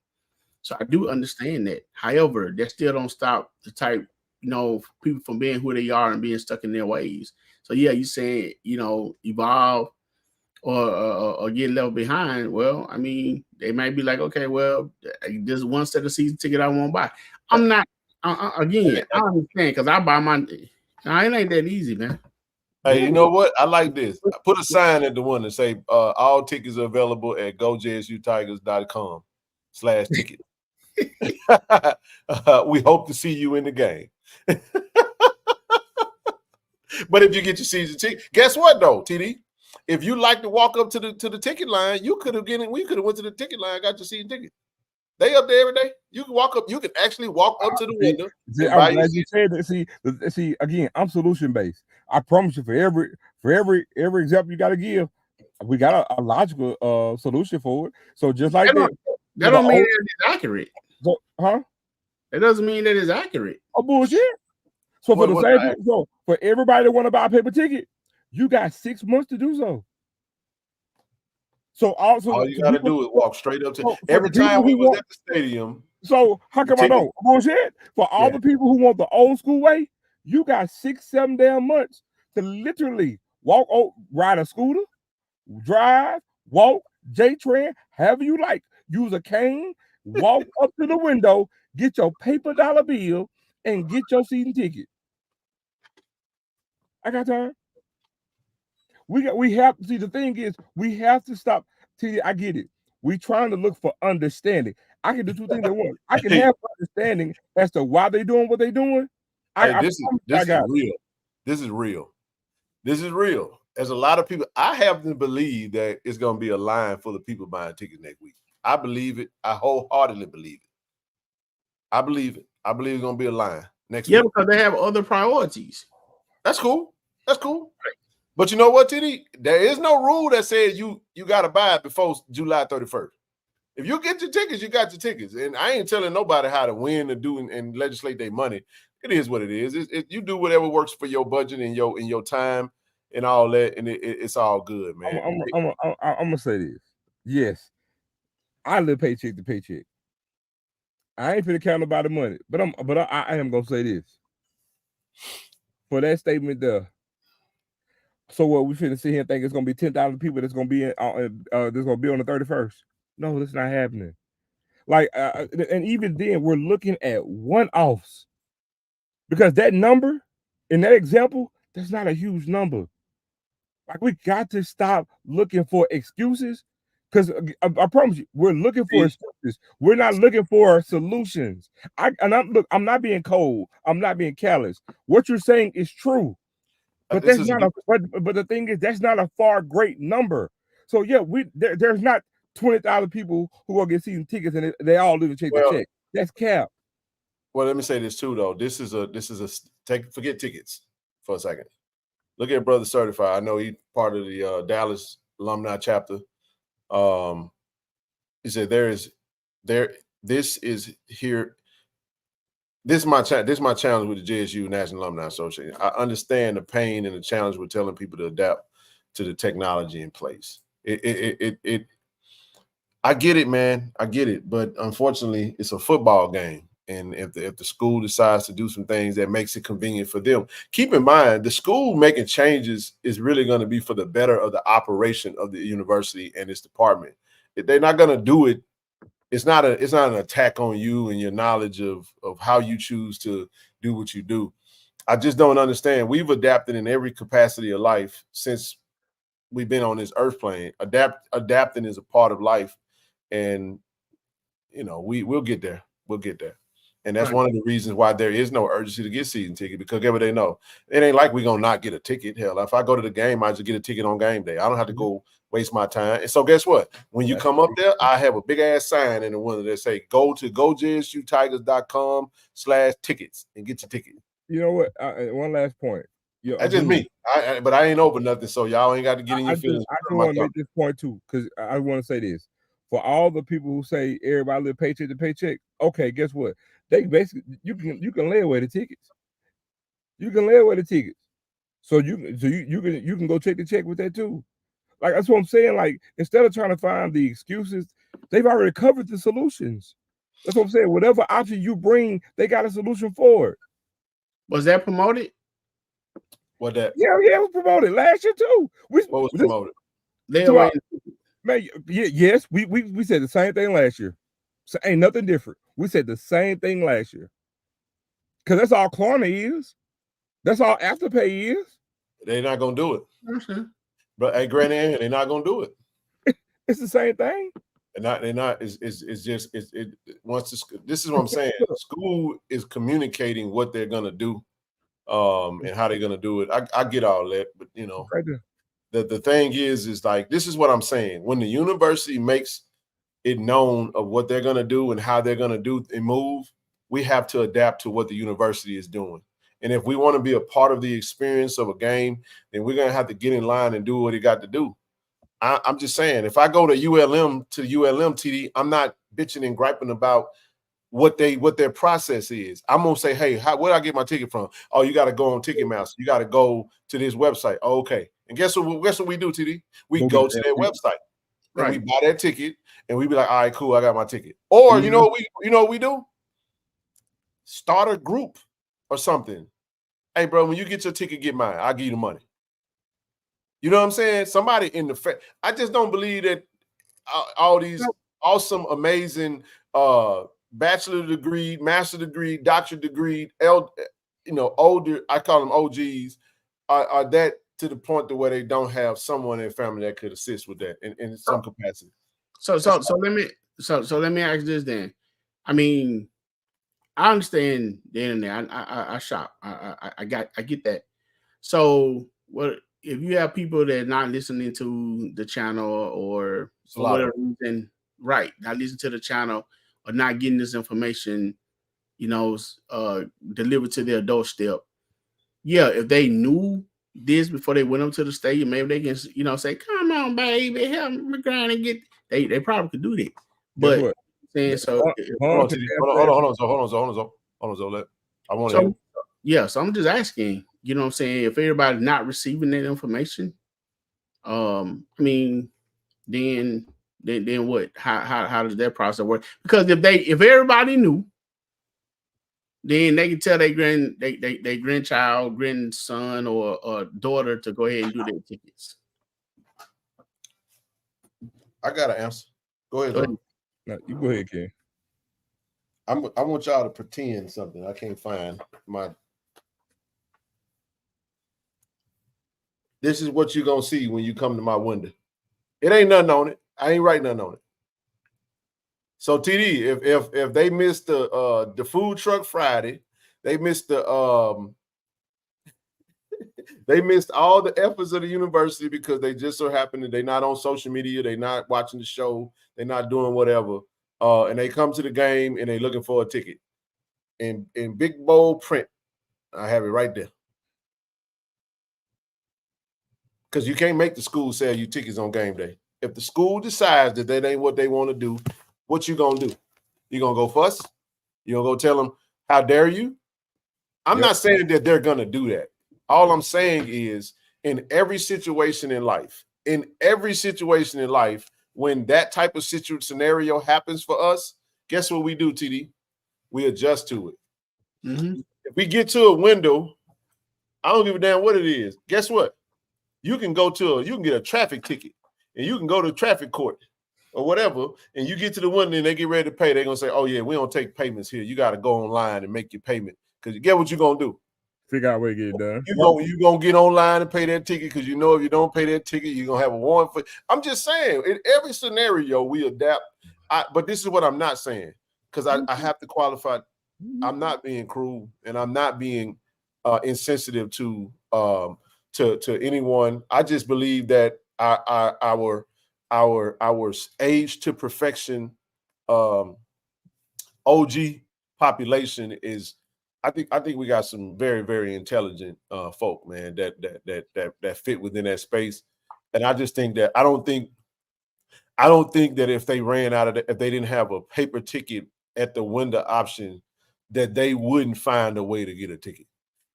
So I do understand that. However, that still don't stop the type, people from being who they are and being stuck in their ways. So yeah, you saying, evolve or get left behind. Well, I mean, they might be like, okay, well, there's one set of season ticket I won't buy. I'm not. Again, I understand, because I buy my. Now, it ain't that easy, man. Hey, you know what? I like this. Put a sign at the one and say, all tickets are available at gojsutigers.com/ticket. We hope to see you in the game. But if you get your season ticket, guess what though, TD? If you like to walk up to the ticket line, we could have went to the ticket line, got your season ticket. They up there every day. You can walk up. You can actually walk up to the window. I'm glad you said that. See, again, I'm solution based. I promise you, for every example you got to give, we got a logical solution for it. So just like that don't mean that it's accurate. So, It doesn't mean that it's accurate. Oh, bullshit. So for the same thing, so for everybody that want to buy a paper ticket, you got 6 months to do so. So also, all you got to do is walk straight up to every time we was at the stadium. So how come I don't? Bullshit. For all the people who want the old school way, you got 6-7 damn months to literally walk, ride a scooter, drive, walk, J-Tran, however you like. Use a cane, walk up to the window, get your paper dollar bill, and get your season ticket. I got time. We have to see. The thing is, we have to stop. I get it. We trying to look for understanding. I can do 2 things at once. I can have understanding as to why they doing what they doing. This is real. This is real. This is real. There's a lot of people. I happen to believe that it's going to be a line full of people buying tickets next week. I believe it. I wholeheartedly believe it. I believe it. I believe it's going to be a line next week. Yeah, because they have other priorities. That's cool. That's cool. But you know what, Titty? There is no rule that says you got to buy it before July 31st. If you get your tickets, you got your tickets. And I ain't telling nobody how to win or do and legislate their money. It is what it is. You do whatever works for your budget and your time and all that, and it's all good, man. I'm gonna say this. Yes, I live paycheck to paycheck. I ain't finna count nobody money, but I am gonna say this. For that statement there. So what, we finna sit here and think it's gonna be 10,000 people that's gonna be that's gonna be on the 31st? No, that's not happening. Like, and even then, we're looking at one-offs, because that number in that example, that's not a huge number. Like, we got to stop looking for excuses, because I promise you, we're looking for excuses. We're not looking for solutions. I'm not being cold. I'm not being callous. What you're saying is true. But that's not but the thing is, that's not a far great number. So yeah, there's not 20,000 people who will get season tickets and they all live and check the check. That's cap. Well, let me say this too, though. This is forget tickets for a second. Look at Brother Certified. I know he's part of the Dallas alumni chapter. He said this is my challenge with the JSU National Alumni Association. I understand the pain and the challenge with telling people to adapt to the technology in place. I get it, man. I get it. But unfortunately, it's a football game. And if the school decides to do some things that makes it convenient for them, keep in mind, the school making changes is really going to be for the better of the operation of the university and its department. If they're not going to do it, it's not an attack on you and your knowledge of how you choose to do what you do. I just don't understand. We've adapted in every capacity of life since we've been on this earth plane. Adapting is a part of life, and we'll get there. We'll get there. And that's one of the reasons why there is no urgency to get season ticket, because get what they know. It ain't like we're going to not get a ticket. Hell, if I go to the game, I just get a ticket on game day. I don't have to go waste my time. And so guess what? When you come up there, I have a big ass sign in the window that say, go to JSUtigers.com/tickets and get your ticket. You know what? One last point. That's just me. But I ain't over nothing, so y'all ain't got to get in your feelings. I just want to make this point too, because I want to say this. For all the people who say everybody live paycheck to paycheck, okay, guess what? They basically you can lay away the tickets. You can lay away the tickets. So you can go check the check with that too. Like, that's what I'm saying. Like, instead of trying to find the excuses, they've already covered the solutions. That's what I'm saying. Whatever option you bring, they got a solution for it. Was that promoted? What that? Yeah, it was promoted last year too. What was promoted? Man, yes, we said the same thing last year. So ain't nothing different. We said the same thing last year. Because that's all Klarna is. That's all Afterpay is. They're not gonna do it. But hey, Granny, they're not gonna do it. It's the same thing. They're not. This is what I'm saying. School is communicating what they're gonna do, and how they're gonna do it. I get all that, but the thing is like, this is what I'm saying. When the university makes it known of what they're gonna do and how they're gonna do and move, we have to adapt to what the university is doing. And if we want to be a part of the experience of a game, then we're gonna have to get in line and do what he got to do. I'm just saying, if I go to ULM TD, I'm not bitching and griping about what their process is. I'm gonna say, hey, where do I get my ticket from? Oh, you got to go on Ticketmaster. You got to go to this website. Oh, okay. And guess what we do, TD? We go to their website. And we buy that ticket, and we be like, all right, cool, I got my ticket. Or you know what we do? Start a group or something. Hey, bro, when you get your ticket, get mine. I'll give you the money. You know what I'm saying? Somebody in the I just don't believe that all these awesome, amazing bachelor degree, master degree, doctorate degree, older, I call them OGs, are that to the point to where they don't have someone in their family that could assist with that in some capacity. So let me ask this then. I mean, I understand the internet. I shop. I get that. So what if you have people that are not listening to the channel or for whatever reason, not listening to the channel or not getting this information, delivered to their doorstep. Yeah, if they knew this before they went up to the stadium, maybe they can, say, "Come on, baby, help me grind and get." They probably could do that, but saying so. Hold on, Zoe. I want to. Yeah, so I'm just asking. You know what I'm saying? If everybody's not receiving that information, I mean, then what? How does that process work? Because if everybody knew, then they can tell their grandchild, grandson, or daughter to go ahead and do their tickets. I got an answer. Go ahead. No, you go ahead, Ken. I want y'all to pretend something. I can't find my. This is what you're gonna see when you come to my window. It ain't nothing on it. I ain't writing nothing on it. So TD, if they missed the food truck Friday, they missed they missed all the efforts of the university because they just so happened that they're not on social media, they're not watching the show, they're not doing whatever, and they come to the game and they're looking for a ticket. In big bold print, I have it right there. Because you can't make the school sell you tickets on game day. If the school decides that ain't what they want to do, what you gonna do? You gonna go fuss? You gonna go tell them, how dare you? I'm not saying that they're gonna do that. All I'm saying is, in every situation in life, when that type of scenario happens for us, guess what we do, TD? We adjust to it. Mm-hmm. If we get to a window, I don't give a damn what it is. Guess what? You can get a traffic ticket and you can go to traffic court or whatever, and you get to the window and they get ready to pay. They're going to say, oh, yeah, we don't take payments here. You got to go online and make your payment because you get what you're going to do. Figure out a way to get it done. You gonna get online and pay that ticket because you know if you don't pay that ticket, you're gonna have a warrant for. I'm just saying, in every scenario we adapt. But this is what I'm not saying because I have to qualify. I'm not being cruel and I'm not being insensitive to anyone. I just believe that our age to perfection OG population is. I think we got some very, very intelligent folk, man, that fit within that space. And I just think that I don't think that if they ran out of if they didn't have a paper ticket at the window option, that they wouldn't find a way to get a ticket.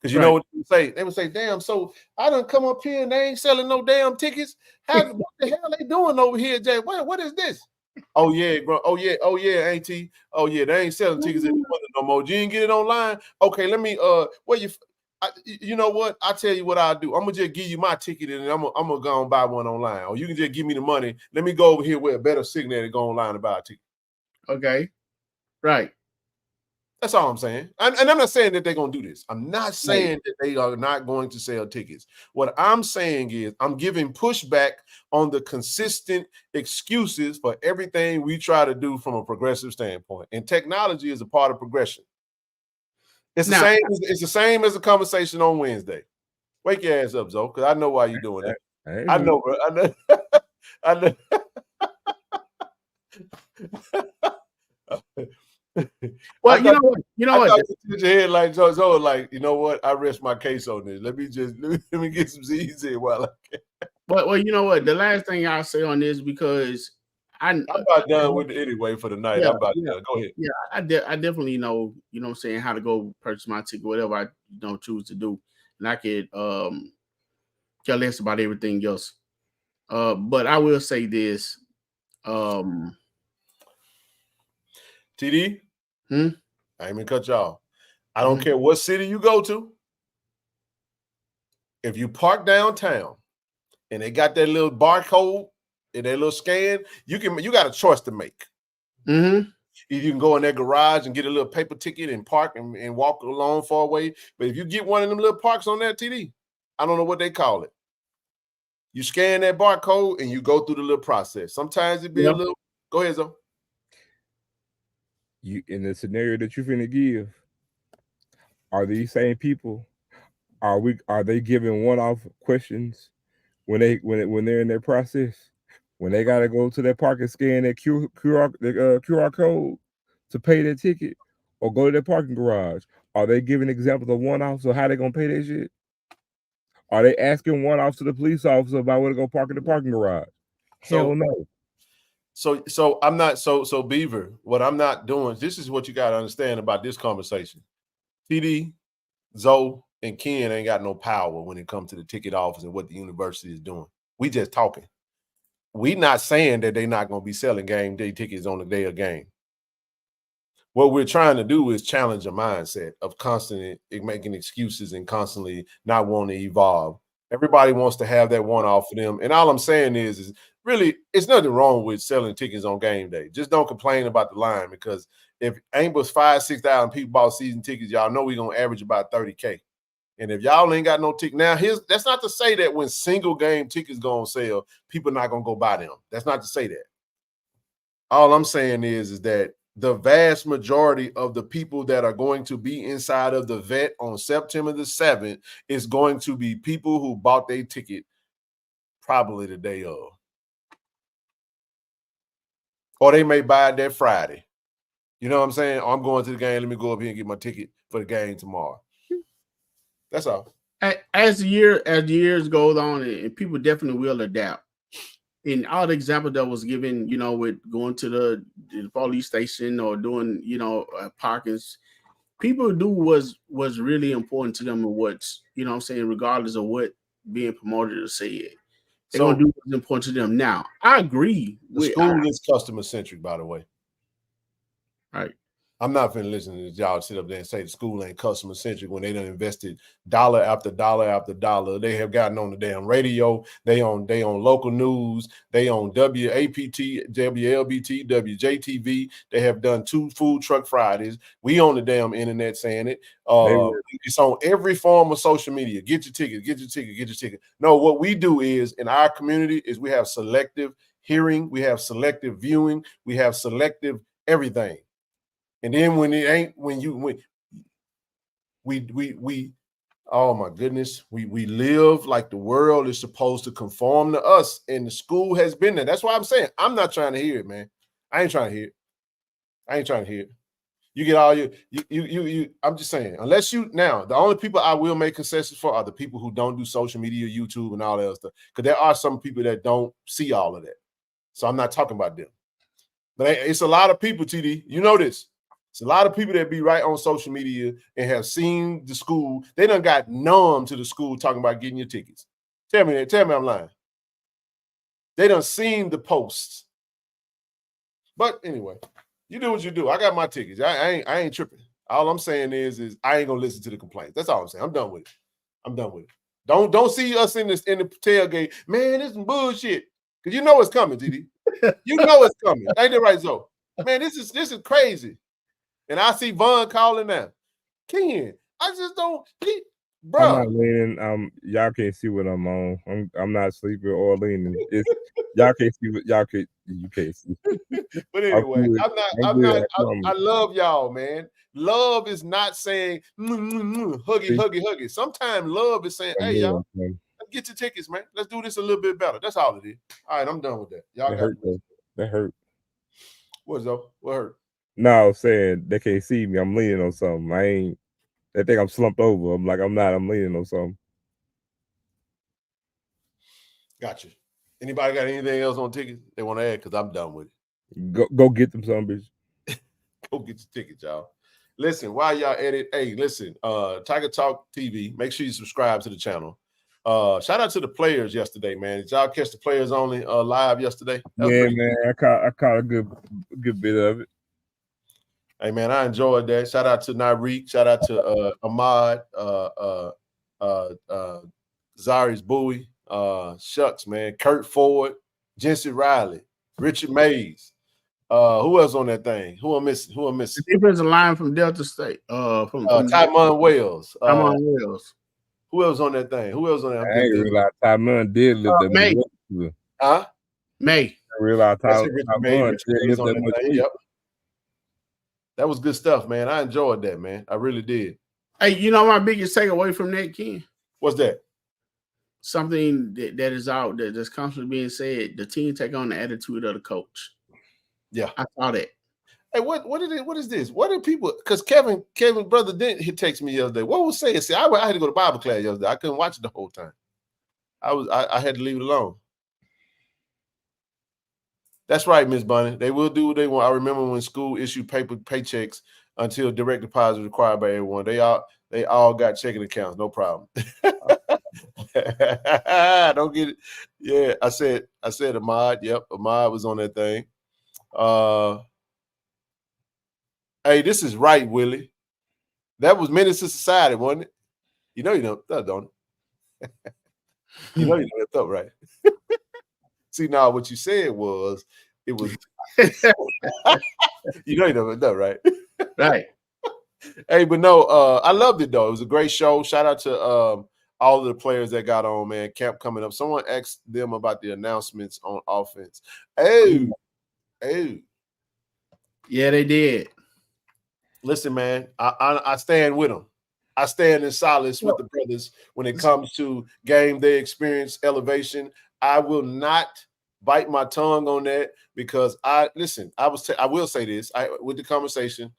Because you know what they would say? They would say, damn, so I done come up here and they ain't selling no damn tickets. What the hell they doing over here, Jay? What is this? Oh yeah, bro. Oh yeah, Auntie. Oh yeah, they ain't selling tickets in the window no more. You didn't get it online. Okay, let me you know what? I tell you what I'll do. I'm gonna just give you my ticket and I'm gonna go and buy one online. Or you can just give me the money. Let me go over here with a better signal and go online and buy a ticket. Okay. Right. That's all I'm saying. And I'm not saying that they're going to do this. I'm not saying that they are not going to sell tickets. What I'm saying is I'm giving pushback on the consistent excuses for everything we try to do from a progressive standpoint. And technology is a part of progression. It's the same as the conversation on Wednesday. Wake your ass up, Zoe, because I know why you're doing that. I know, bro. I know. Well, you know what? Your head like Zoe, like, you know what? I rest my case on this. Let me get some Z's in while I can. Well, you know what? The last thing I'll say on this because I'm about done with it anyway for the night. I'm about done. Go ahead. Yeah, I definitely know, you know what I'm saying, how to go purchase my ticket, whatever I don't choose to do. And I could care less about everything else. But I will say this. TD, I ain't gonna cut y'all. I don't care what city you go to. If you park downtown and they got that little barcode and that little scan, you got a choice to make. Mm-hmm. You can go in their garage and get a little paper ticket and park and walk along far away. But if you get one of them little parks on that TD, I don't know what they call it. You scan that barcode and you go through the little process. Sometimes it be a little. Go ahead, Zoe. You in the scenario that you finna give, are these same people? Are they giving one-off questions when they're in their process? When they gotta go to that park and scan that QR code to pay their ticket or go to their parking garage, are they giving examples of one-offs of how they gonna pay that shit? Are they asking one-offs to the police officer about where to go park in the parking garage? Hell no. So I'm not so Beaver. What I'm not doing. This is what you got to understand about this conversation. TD, Zoe, and Ken ain't got no power when it comes to the ticket office and what the university is doing. We just talking. We not saying that they're not going to be selling game day tickets on the day of game. What we're trying to do is challenge a mindset of constantly making excuses and constantly not wanting to evolve. Everybody wants to have that one-off for them. And all I'm saying is really, it's nothing wrong with selling tickets on game day. Just don't complain about the line because if ain't but 5,000-6,000 people bought season tickets, y'all know we're going to average about 30K. And if y'all ain't got no ticket, now that's not to say that when single game tickets go on sale, people not going to go buy them. That's not to say that. All I'm saying is that the vast majority of the people that are going to be inside of the vet on September the 7th is going to be people who bought their ticket probably the day of. Or they may buy it that Friday. You know what I'm saying? I'm going to the game. Let me go up here and get my ticket for the game tomorrow. That's all. As the years goes on, and people definitely will adapt. In all the examples that was given, you know, with going to the police station or doing, you know, parkings, people do was really important to them and what's, you know what I'm saying, regardless of what being promoted or said. They're going to do what's important to them. Now, I agree. The school is customer-centric, by the way. Right. I'm not finna listen to y'all sit up there and say the school ain't customer centric when they done invested dollar after dollar after dollar. They have gotten on the damn radio. They on local news. They on WAPT, WLBT, WJTV. They have done 2 food truck Fridays. We on the damn internet saying it. It's on every form of social media. Get your ticket, get your ticket, get your ticket. No, what we do is in our community is we have selective hearing, we have selective viewing, we have selective everything. And then when it ain't, when we oh my goodness, we live like the world is supposed to conform to us, and the school has been there. That's why I'm saying I'm not trying to hear it, man. I ain't trying to hear it. I ain't trying to hear it. You get all you. I'm just saying, unless you now, the only people I will make concessions for are the people who don't do social media, YouTube, and all that other stuff. Because there are some people that don't see all of that. So I'm not talking about them. But it's a lot of people, TD. You know this. It's a lot of people that be right on social media and have seen the school. They done got numb to the school talking about getting your tickets. Tell me I'm lying. They done seen the posts. But anyway, you do what you do. I got my tickets. I ain't tripping. All I'm saying is I ain't gonna listen to the complaints. That's all I'm saying. I'm done with it. I'm done with it. Don't see us in the tailgate. Man, this is bullshit. Because you know it's coming, TD. You know it's coming. Ain't that right, Zoe? Man, this is crazy. And I see Vaughn calling now. Ken, I just don't, bro. I'm not leaning. Y'all can't see what I'm on. I'm not sleeping or leaning. Y'all can't see what you can't see. But anyway, I love y'all, man. Love is not saying huggy. Sometimes love is saying, hey, y'all, let's get your tickets, man. Let's do this a little bit better. That's all it is. All right, I'm done with that. Y'all got it. That hurt. What's up? What hurt? No, I'm saying they can't see me. I'm leaning on something. They think I'm slumped over. I'm like, I'm not. I'm leaning on something. Gotcha. Anybody got anything else on tickets they want to add? Because I'm done with it. Go get them some bitch. Go get your tickets, y'all. Listen, while y'all at it, hey, listen, Tiger Talk TV, make sure you subscribe to the channel. Shout out to the players yesterday, man. Did y'all catch the players only live yesterday? Yeah, man. I caught a good bit of it. Hey, man, I enjoyed that. Shout out to Narik. Shout out to Ahmad, Zari's Bowie. Shucks, man. Kurt Ford, Jency Riley, Richard Mays. Who else on that thing? Who am missing? The defensive line from Delta State. From Tymon Wells. Tymon Wells. Who else on that thing? Who else on that? I ain't realize Tymon did live that May. Much. Huh? May. I realized Tymon did live that much. Yep. That was good stuff, man. I enjoyed that, man. I really did. Hey, you know my biggest takeaway from that, Ken? What's that? Something that is out that's constantly being said. The team take on the attitude of the coach. Yeah, I saw that. Hey, what is this? What are people? Because Kevin brother didn't he text me yesterday. What was saying? See, I had to go to Bible class yesterday. I couldn't watch it the whole time. I had to leave it alone. That's right, Miss Bunny. They will do what they want. I remember when school issued paper paychecks until direct deposit required by everyone. They all got checking accounts, no problem. Don't get it. Yeah, I said Ahmad. Yep, Ahmad was on that thing. Hey, this is right, Willie. That was Menace to Society, wasn't it? You know that, don't it? You know that, right? See, now what you said was it was you know that, right? Right. Hey, but no, I loved it though. It was a great show. Shout out to all of the players that got on, man. Camp coming up. Someone asked them about the announcements on offense. Oh. Yeah, they did. Listen, man, I stand with them. I stand in solace with the brothers when it comes to game day experience elevation. I will not bite my tongue on that because I will say this with the conversation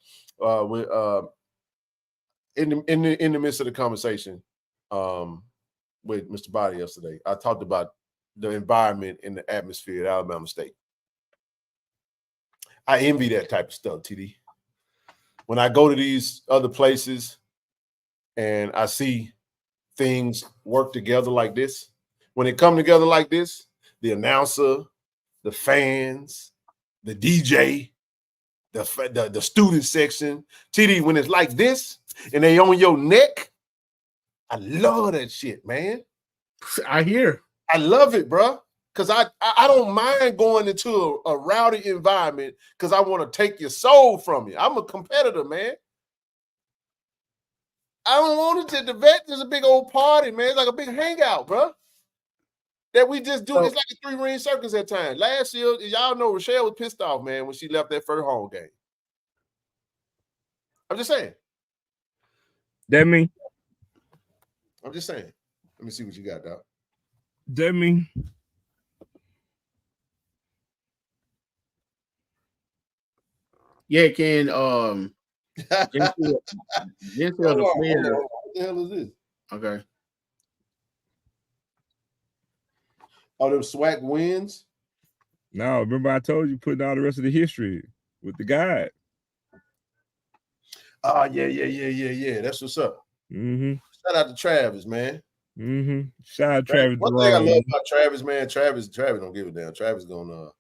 in the midst of the conversation with Mr. Body yesterday. I talked about the environment and the atmosphere at Alabama State. I envy that type of stuff, TD. When I go to these other places and I see things work together like this, when it come together like this, the announcer, the fans, the DJ, the student section. TD, when it's like this and they on your neck, I love that shit, man. I hear. I love it, bro. Because I don't mind going into a rowdy environment because I want to take your soul from you. I'm a competitor, man. I don't want it to. The vet is a big old party, man. It's like a big hangout, bro. That we just do. It's like a 3-ring circus at times. Last year, y'all know Rochelle was pissed off, man, when she left that first home game. I'm just saying. That mean? I'm just saying. Let me see what you got, Doc. That mean? Yeah, can Denzel the player. What the hell is this? Okay. Oh, them SWAC wins? No, remember I told you putting all the rest of the history with the guide. Oh, yeah. That's what's up. Mm-hmm. Shout out to Travis, man. Mm-hmm. Shout out Travis. One thing I love about Travis, man, Travis don't give a damn. Travis gonna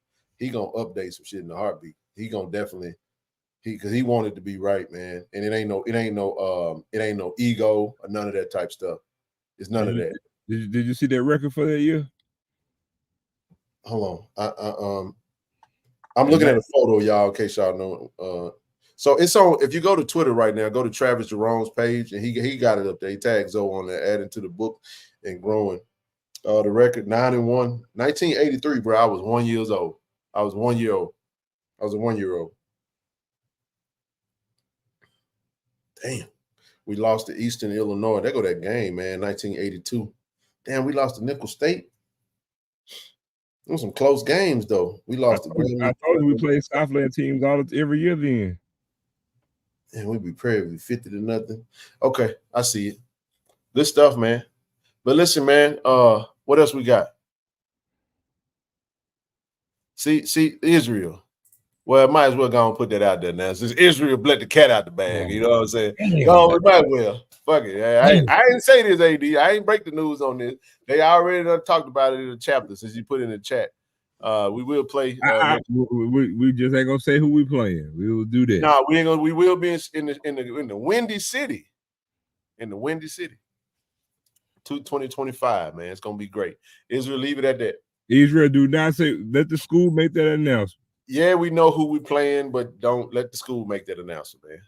update some shit in a heartbeat. He gonna definitely because he wanted to be right, man. And it ain't no ego or none of that type stuff. It's none of that. Did you see that record for that year? Hold on. I'm looking at a photo, y'all, in case y'all know. So it's on. If you go to Twitter right now, go to Travis Jerome's page, and he got it up there. He tagged Zoe on there, adding to the book and growing. The record 9-1, 1983, bro. I was 1 year old. I was 1 year old. I was a 1 year old. Damn, we lost to Eastern Illinois. There go that game, man. 1982. Damn, we lost to Nickel State. There was some close games though. We lost to Green. I told you we played Southland teams every year then. And we'd be praying 50-0. Okay, I see it. Good stuff, man. But listen, man, what else we got? See, Israel. Well, might as well go and put that out there now. Since Israel let the cat out the bag, you know what I'm saying? No, we might well. Fuck it. I didn't say this, AD. I ain't break the news on this. They already done talked about it in the chapter since you put it in the chat. We will play. We just ain't gonna say who we playing. We will do that. No, we ain't gonna. We will be in the Windy City. In the Windy City. 2025, man. It's gonna be great. Israel, leave it at that. Israel, do not say. Let the school make that announcement. Yeah, we know who we playing, but don't let the school make that announcement, man.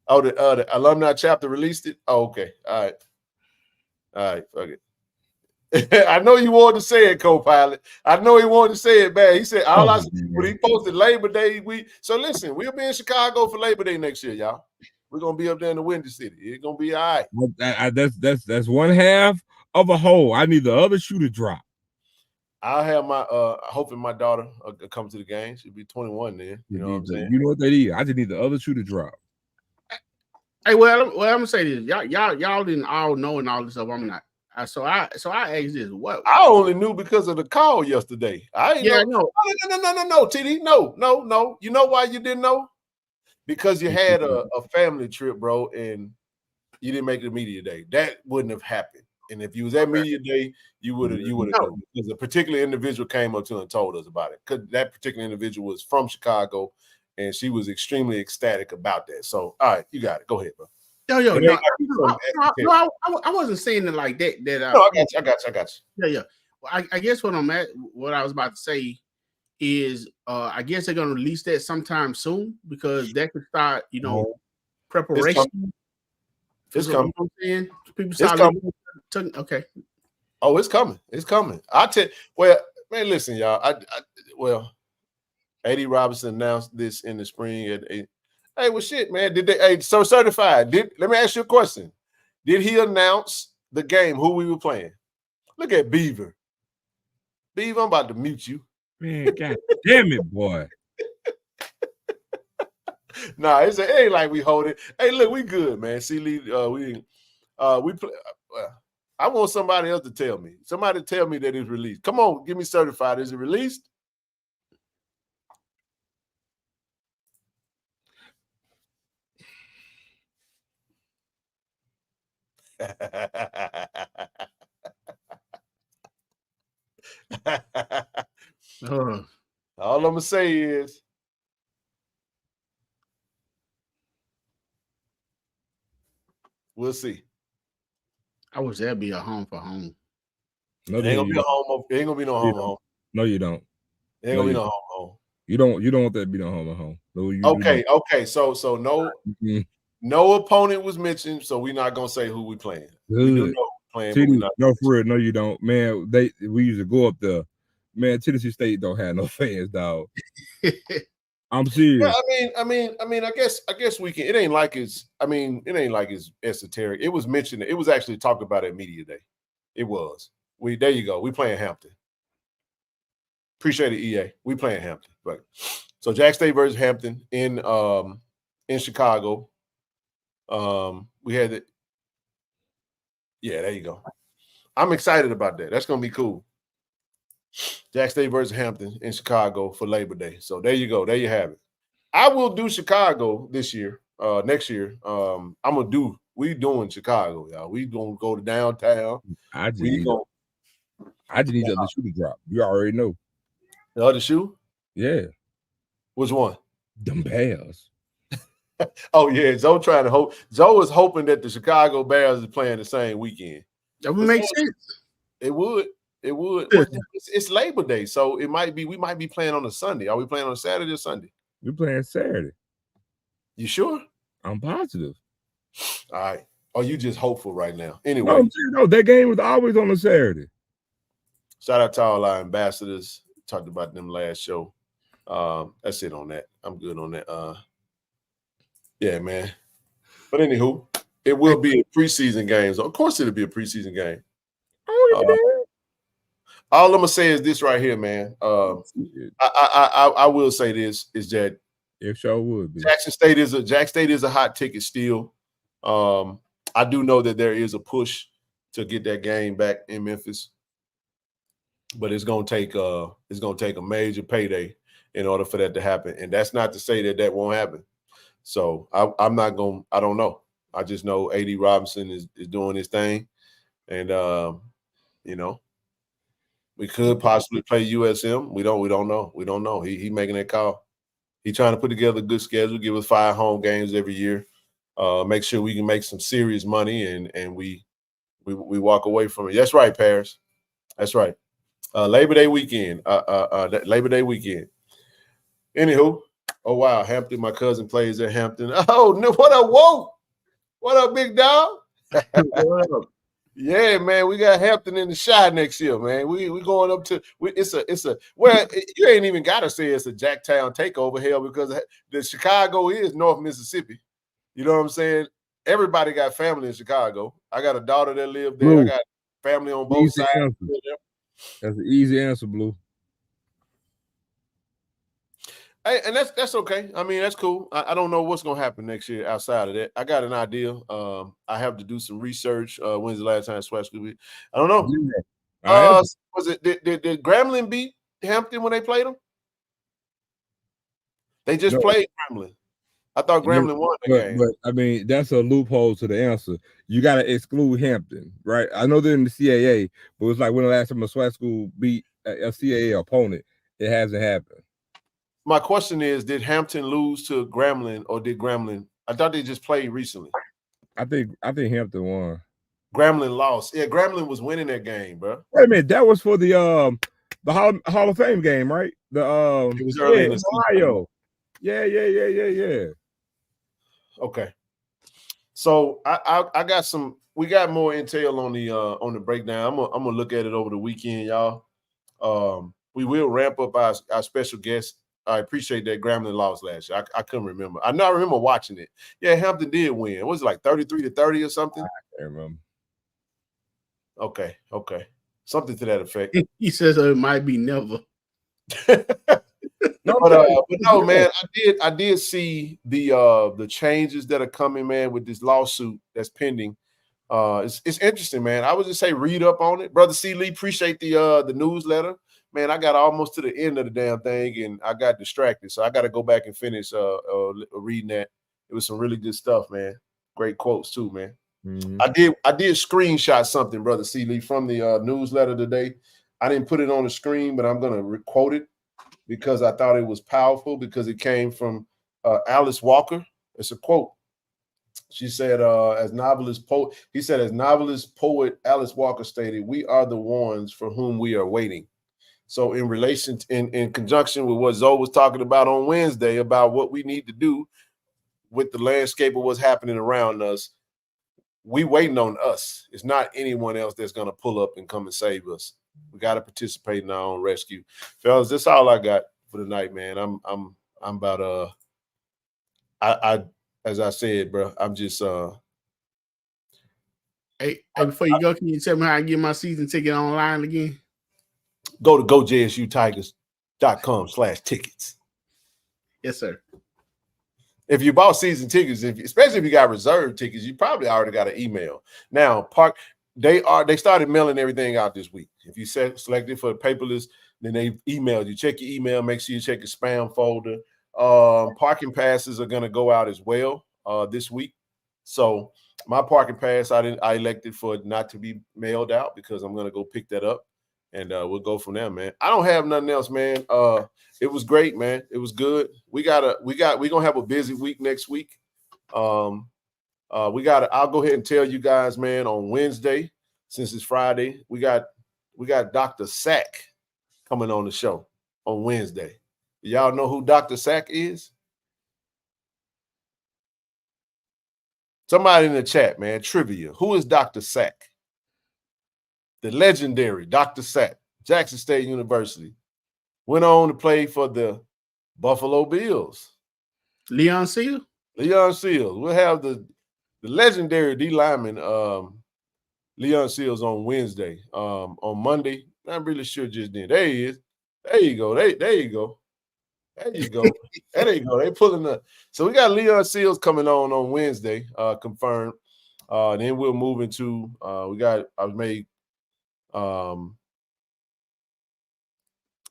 The alumni chapter released it. Oh, okay. All right. Fuck it. I know you wanted to say it, co-pilot. I know he wanted to say it bad. He said when he posted Labor Day week. So listen, we'll be in Chicago for Labor Day next year, y'all. We're gonna be up there in the Windy City. It's gonna be all right. That's one half of a whole. I need the other shoe to drop. I'll have my hoping my daughter come to the game. She'll be 21 then. You know what I'm saying? You know what they need? I just need the other shoe to drop. Hey, well, I'm gonna say this. Y'all didn't all know and all this stuff. I'm not. So I asked this. What? I only knew because of the call yesterday. I didn't know. No, TD. No. You know why you didn't know? Because you had a family trip, bro, and you didn't make the media day. That wouldn't have happened. And if you was at media day, you would have known. Because a particular individual came up to and told us about it. Because that particular individual was from Chicago, and she was extremely ecstatic about that. So, all right, you got it. Go ahead, bro. No, I wasn't saying it like that. I got you. Yeah. Well, I guess what I was about to say is, I guess they're gonna release that sometime soon because that could start, preparation. It's coming. You know what I'm saying? People start okay. Oh, it's coming. It's coming. I tell. Well, man, listen, y'all. A.D. Robinson announced this in the spring. Hey, well, shit, man. Did they? Hey, so certified. Let me ask you a question. Did he announce the game? Who we were playing? Look at Beaver. Beaver, I'm about to mute you. Man, God damn it, boy. Nah, it ain't like we hold it. Hey, look, we good, man. See, we play. I want somebody else to tell me. Somebody tell me that it's released. Come on, give me certified. Is it released? All I'm gonna say is We'll see. I wish that'd be a home for home. No, It ain't gonna be a home. It ain't gonna be no home home. No, you don't. It ain't gonna be no home home. You don't want that to be no home home. No, you okay. So no, no opponent was mentioned. So we're not gonna say who we playing. Good. We do know who playing, but we not. No, for real. No, you don't, man. We used to go up there. Man, Tennessee State don't have no fans, dog. I'm serious. Yeah, I mean, I guess we can. It ain't like it's. I mean, it ain't like it's esoteric. It was mentioned. It was actually talked about at media day. It was. There you go. We playing Hampton. Appreciate it, EA. We playing Hampton. Right. So Jack State versus Hampton in Chicago. We had it. Yeah, there you go. I'm excited about that. That's gonna be cool. Jack State versus Hampton in Chicago for Labor Day. So there you go. There you have it. I will do Chicago this year. Next year. We doing Chicago, y'all. We gonna go to downtown. I just need the other shoe to drop. You already know. The other shoe? Yeah. Which one? Them Bears. Oh yeah, Zoe trying to hope. Zoe is hoping that the Chicago Bears is playing the same weekend. That would make sense. It would. It's Labor Day, so it might be. We might be playing on a Sunday. Are we playing on a Saturday or Sunday? We're playing Saturday. You sure? I'm positive. All right. Are you just hopeful right now? Anyway, no, that game was always on a Saturday. Shout out to all our ambassadors. Talked about them last show. That's it on that. I'm good on that. Yeah, man. But anywho, it will be a preseason game. So of course, it'll be a preseason game. All I'm gonna say is this right here, man. I will say this is that it sure would be. Jack State is a hot ticket still. I do know that there is a push to get that game back in Memphis, but it's gonna take a major payday in order for that to happen. And that's not to say that won't happen. So I'm not going. I don't know. I just know A.D. Robinson is doing his thing, and we could possibly play USM. We don't know. We don't know. He making that call. He trying to put together a good schedule. Give us 5 home games every year. Make sure we can make some serious money, and we walk away from it. That's right, Paris. That's right. Labor Day weekend. Labor Day weekend. Anywho. Oh, wow. Hampton, my cousin plays at Hampton. Oh, no, what up, whoa? What up, big dog? What up? Yeah, man, we got Hampton in the shot next year, man. We going up to you ain't even got to say it's a Jacktown takeover, hell, because the Chicago is North Mississippi. You know what I'm saying? Everybody got family in Chicago. I got a daughter that lives there. Blue. I got family on both sides. That's an easy answer, Blue. Hey, and that's okay. I mean, that's cool. I don't know what's gonna happen next year outside of that. I got an idea. I have to do some research. When's the last time Swag School beat? I don't know. Was it did Grambling beat Hampton when they played them? They just played Grambling. I thought Grambling won the game. But I mean, that's a loophole to the answer. You got to exclude Hampton, right? I know they're in the CAA, but it's like when the last time a Swag School beat a CAA opponent, it hasn't happened. My question is, did Hampton lose to Grambling, or did Grambling? I thought they just played recently. I think Hampton won. Grambling lost. Yeah, Grambling was winning that game, bro. Wait a minute, that was for the Hall of Fame game, right? It was early in the Ohio. Yeah. Okay. So I got some. We got more intel on the breakdown. I'm gonna look at it over the weekend, y'all. We will ramp up our special guest. I appreciate that Grambling lost last year. I couldn't remember. I remember watching it. Yeah, Hampton did win. Was it like 33-30 or something? I can't remember. Okay. Something to that effect. He says it might be never. But no, man, I did see the changes that are coming, man, with this lawsuit that's pending. It's interesting, man. I would just say read up on it. Brother C. Lee, appreciate the newsletter. Man, I got almost to the end of the damn thing and I got distracted. So I got to go back and finish reading that. It was some really good stuff, man. Great quotes too, man. Mm-hmm. I did screenshot something, Brother C. Lee, from the newsletter today. I didn't put it on the screen, but I'm going to quote it because I thought it was powerful because it came from Alice Walker. It's a quote. She said, as novelist poet, he said, as novelist poet Alice Walker stated, we are the ones for whom we are waiting. So in relation, in conjunction with what Zoe was talking about on Wednesday about what we need to do with the landscape of what's happening around us, we waiting on us. It's not anyone else that's going to pull up and come and save us. We got to participate in our own rescue. Fellas, that's all I got for the night, man. I'm about, as I said, bro, I'm just, Hey, before you go, can you tell me how I get my season ticket online again? Go to gojsutigers.com/tickets. Yes, sir. If you bought season tickets, especially if you got reserved tickets, you probably already got an email. Now, they started mailing everything out this week. If you selected for the paperless, then they emailed you. Check your email. Make sure you check your spam folder. Parking passes are going to go out as well this week. So my parking pass, I elected for it not to be mailed out because I'm going to go pick that up, and we'll go from there, man. I don't have nothing else, man. It was great, man. It was good. We're gonna have a busy week next week. I'll go ahead and tell you guys, man, on Wednesday, since it's Friday, we got Dr. Sack coming on the show on Wednesday. Y'all know who Dr. Sack is? Somebody in the chat, man, trivia. Who is Dr. Sack? The legendary Dr. Sack, Jackson State University. Went on to play for the Buffalo Bills. Leon Seal? Leon Seals. We'll have the legendary D lineman Leon Seals on Wednesday. On Monday, I'm really sure just then. There he is. There you go. There you go. There you go. There you go. They pulling up. So we got Leon Seals coming on Wednesday, confirmed. Then we'll move into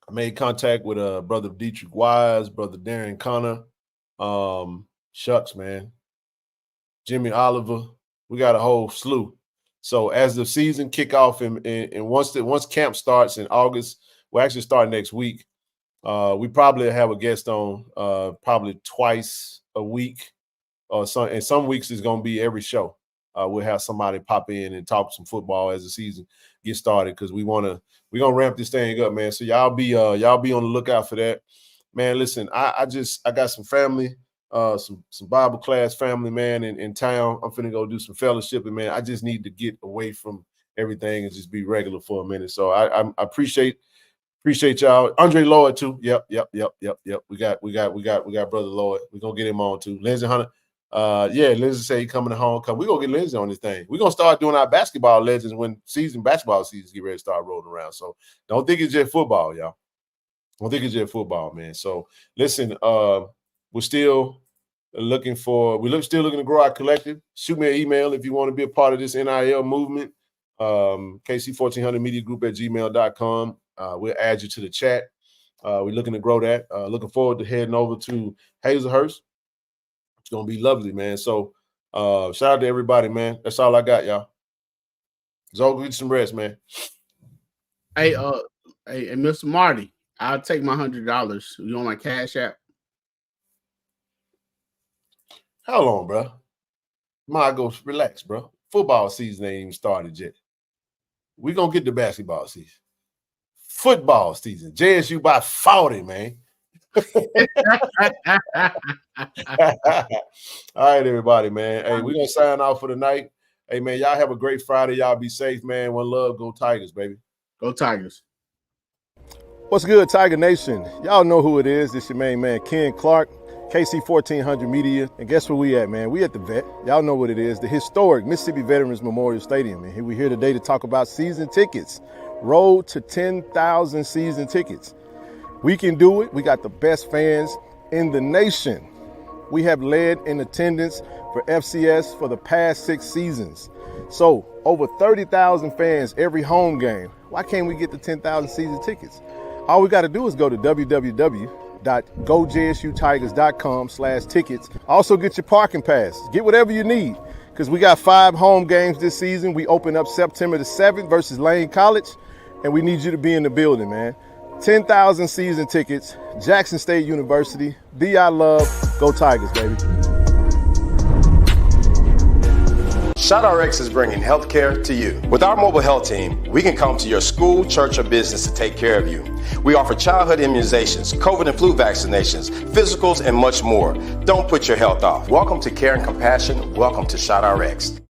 I made contact with brother Dietrich Wise, brother Darren Connor, shucks, man, Jimmy Oliver. We got a whole slew. So as the season kick off and once camp starts in August, we'll actually start next week. We probably have a guest on probably twice a week, and some weeks is going to be every show. We'll have somebody pop in and talk some football as the season gets started because we're gonna ramp this thing up, man. So y'all be on the lookout for that, man. Listen, I got some family, some Bible class family, man, in town. I'm finna go do some fellowshipping, man. I just need to get away from everything and just be regular for a minute. So I appreciate y'all. Andre Lloyd too. Yep. We got brother Lloyd. We're gonna get him on too. Lindsey Hunter. Lindsey say he coming to homecoming. We're gonna get Lindsey on this thing. We're gonna start doing our basketball legends when basketball seasons get ready to start rolling around. So don't think it's just football, y'all. Don't think it's just football, man. So listen, we're still looking to grow our collective. Shoot me an email if you want to be a part of this NIL movement. KC-1400 Media Group at gmail.com. We'll add you to the chat. We're looking to grow that. Looking forward to heading over to Hazelhurst. It's gonna be lovely, man. So shout out to everybody, man. That's all I got, y'all. Zoe, get some rest, man. Hey, Mr. Marty, I'll take my $100. You want my Cash App? How long, bro? Go relax, bro. Football season ain't even started yet. We're gonna get the basketball season. Football season. JSU by 40, man. All right, everybody, man. Hey, we're gonna sign off for the night. Hey, man, y'all have a great Friday. Y'all be safe, man. One love. Go Tigers, baby. Go Tigers. What's good, Tiger Nation? Y'all know who it is. This your main man, Ken Clark, KC-1400 Media. And guess where we at, man? We at the Vet. Y'all know what it is. The historic Mississippi Veterans Memorial Stadium. And we're here today to talk about season tickets. Road to 10,000 season tickets. We can do it. We got the best fans in the nation. We have led in attendance for FCS for the past 6 seasons. So over 30,000 fans every home game. Why can't we get the 10,000 season tickets? All we got to do is go to www.gojsutigers.com/tickets. Also get your parking pass. Get whatever you need because we got 5 home games this season. We open up September the 7th versus Lane College, and we need you to be in the building, man. 10,000 season tickets, Jackson State University. Be our love. Go Tigers, baby. ShotRx is bringing healthcare to you. With our mobile health team, we can come to your school, church, or business to take care of you. We offer childhood immunizations, COVID and flu vaccinations, physicals, and much more. Don't put your health off. Welcome to Care and Compassion. Welcome to ShotRx.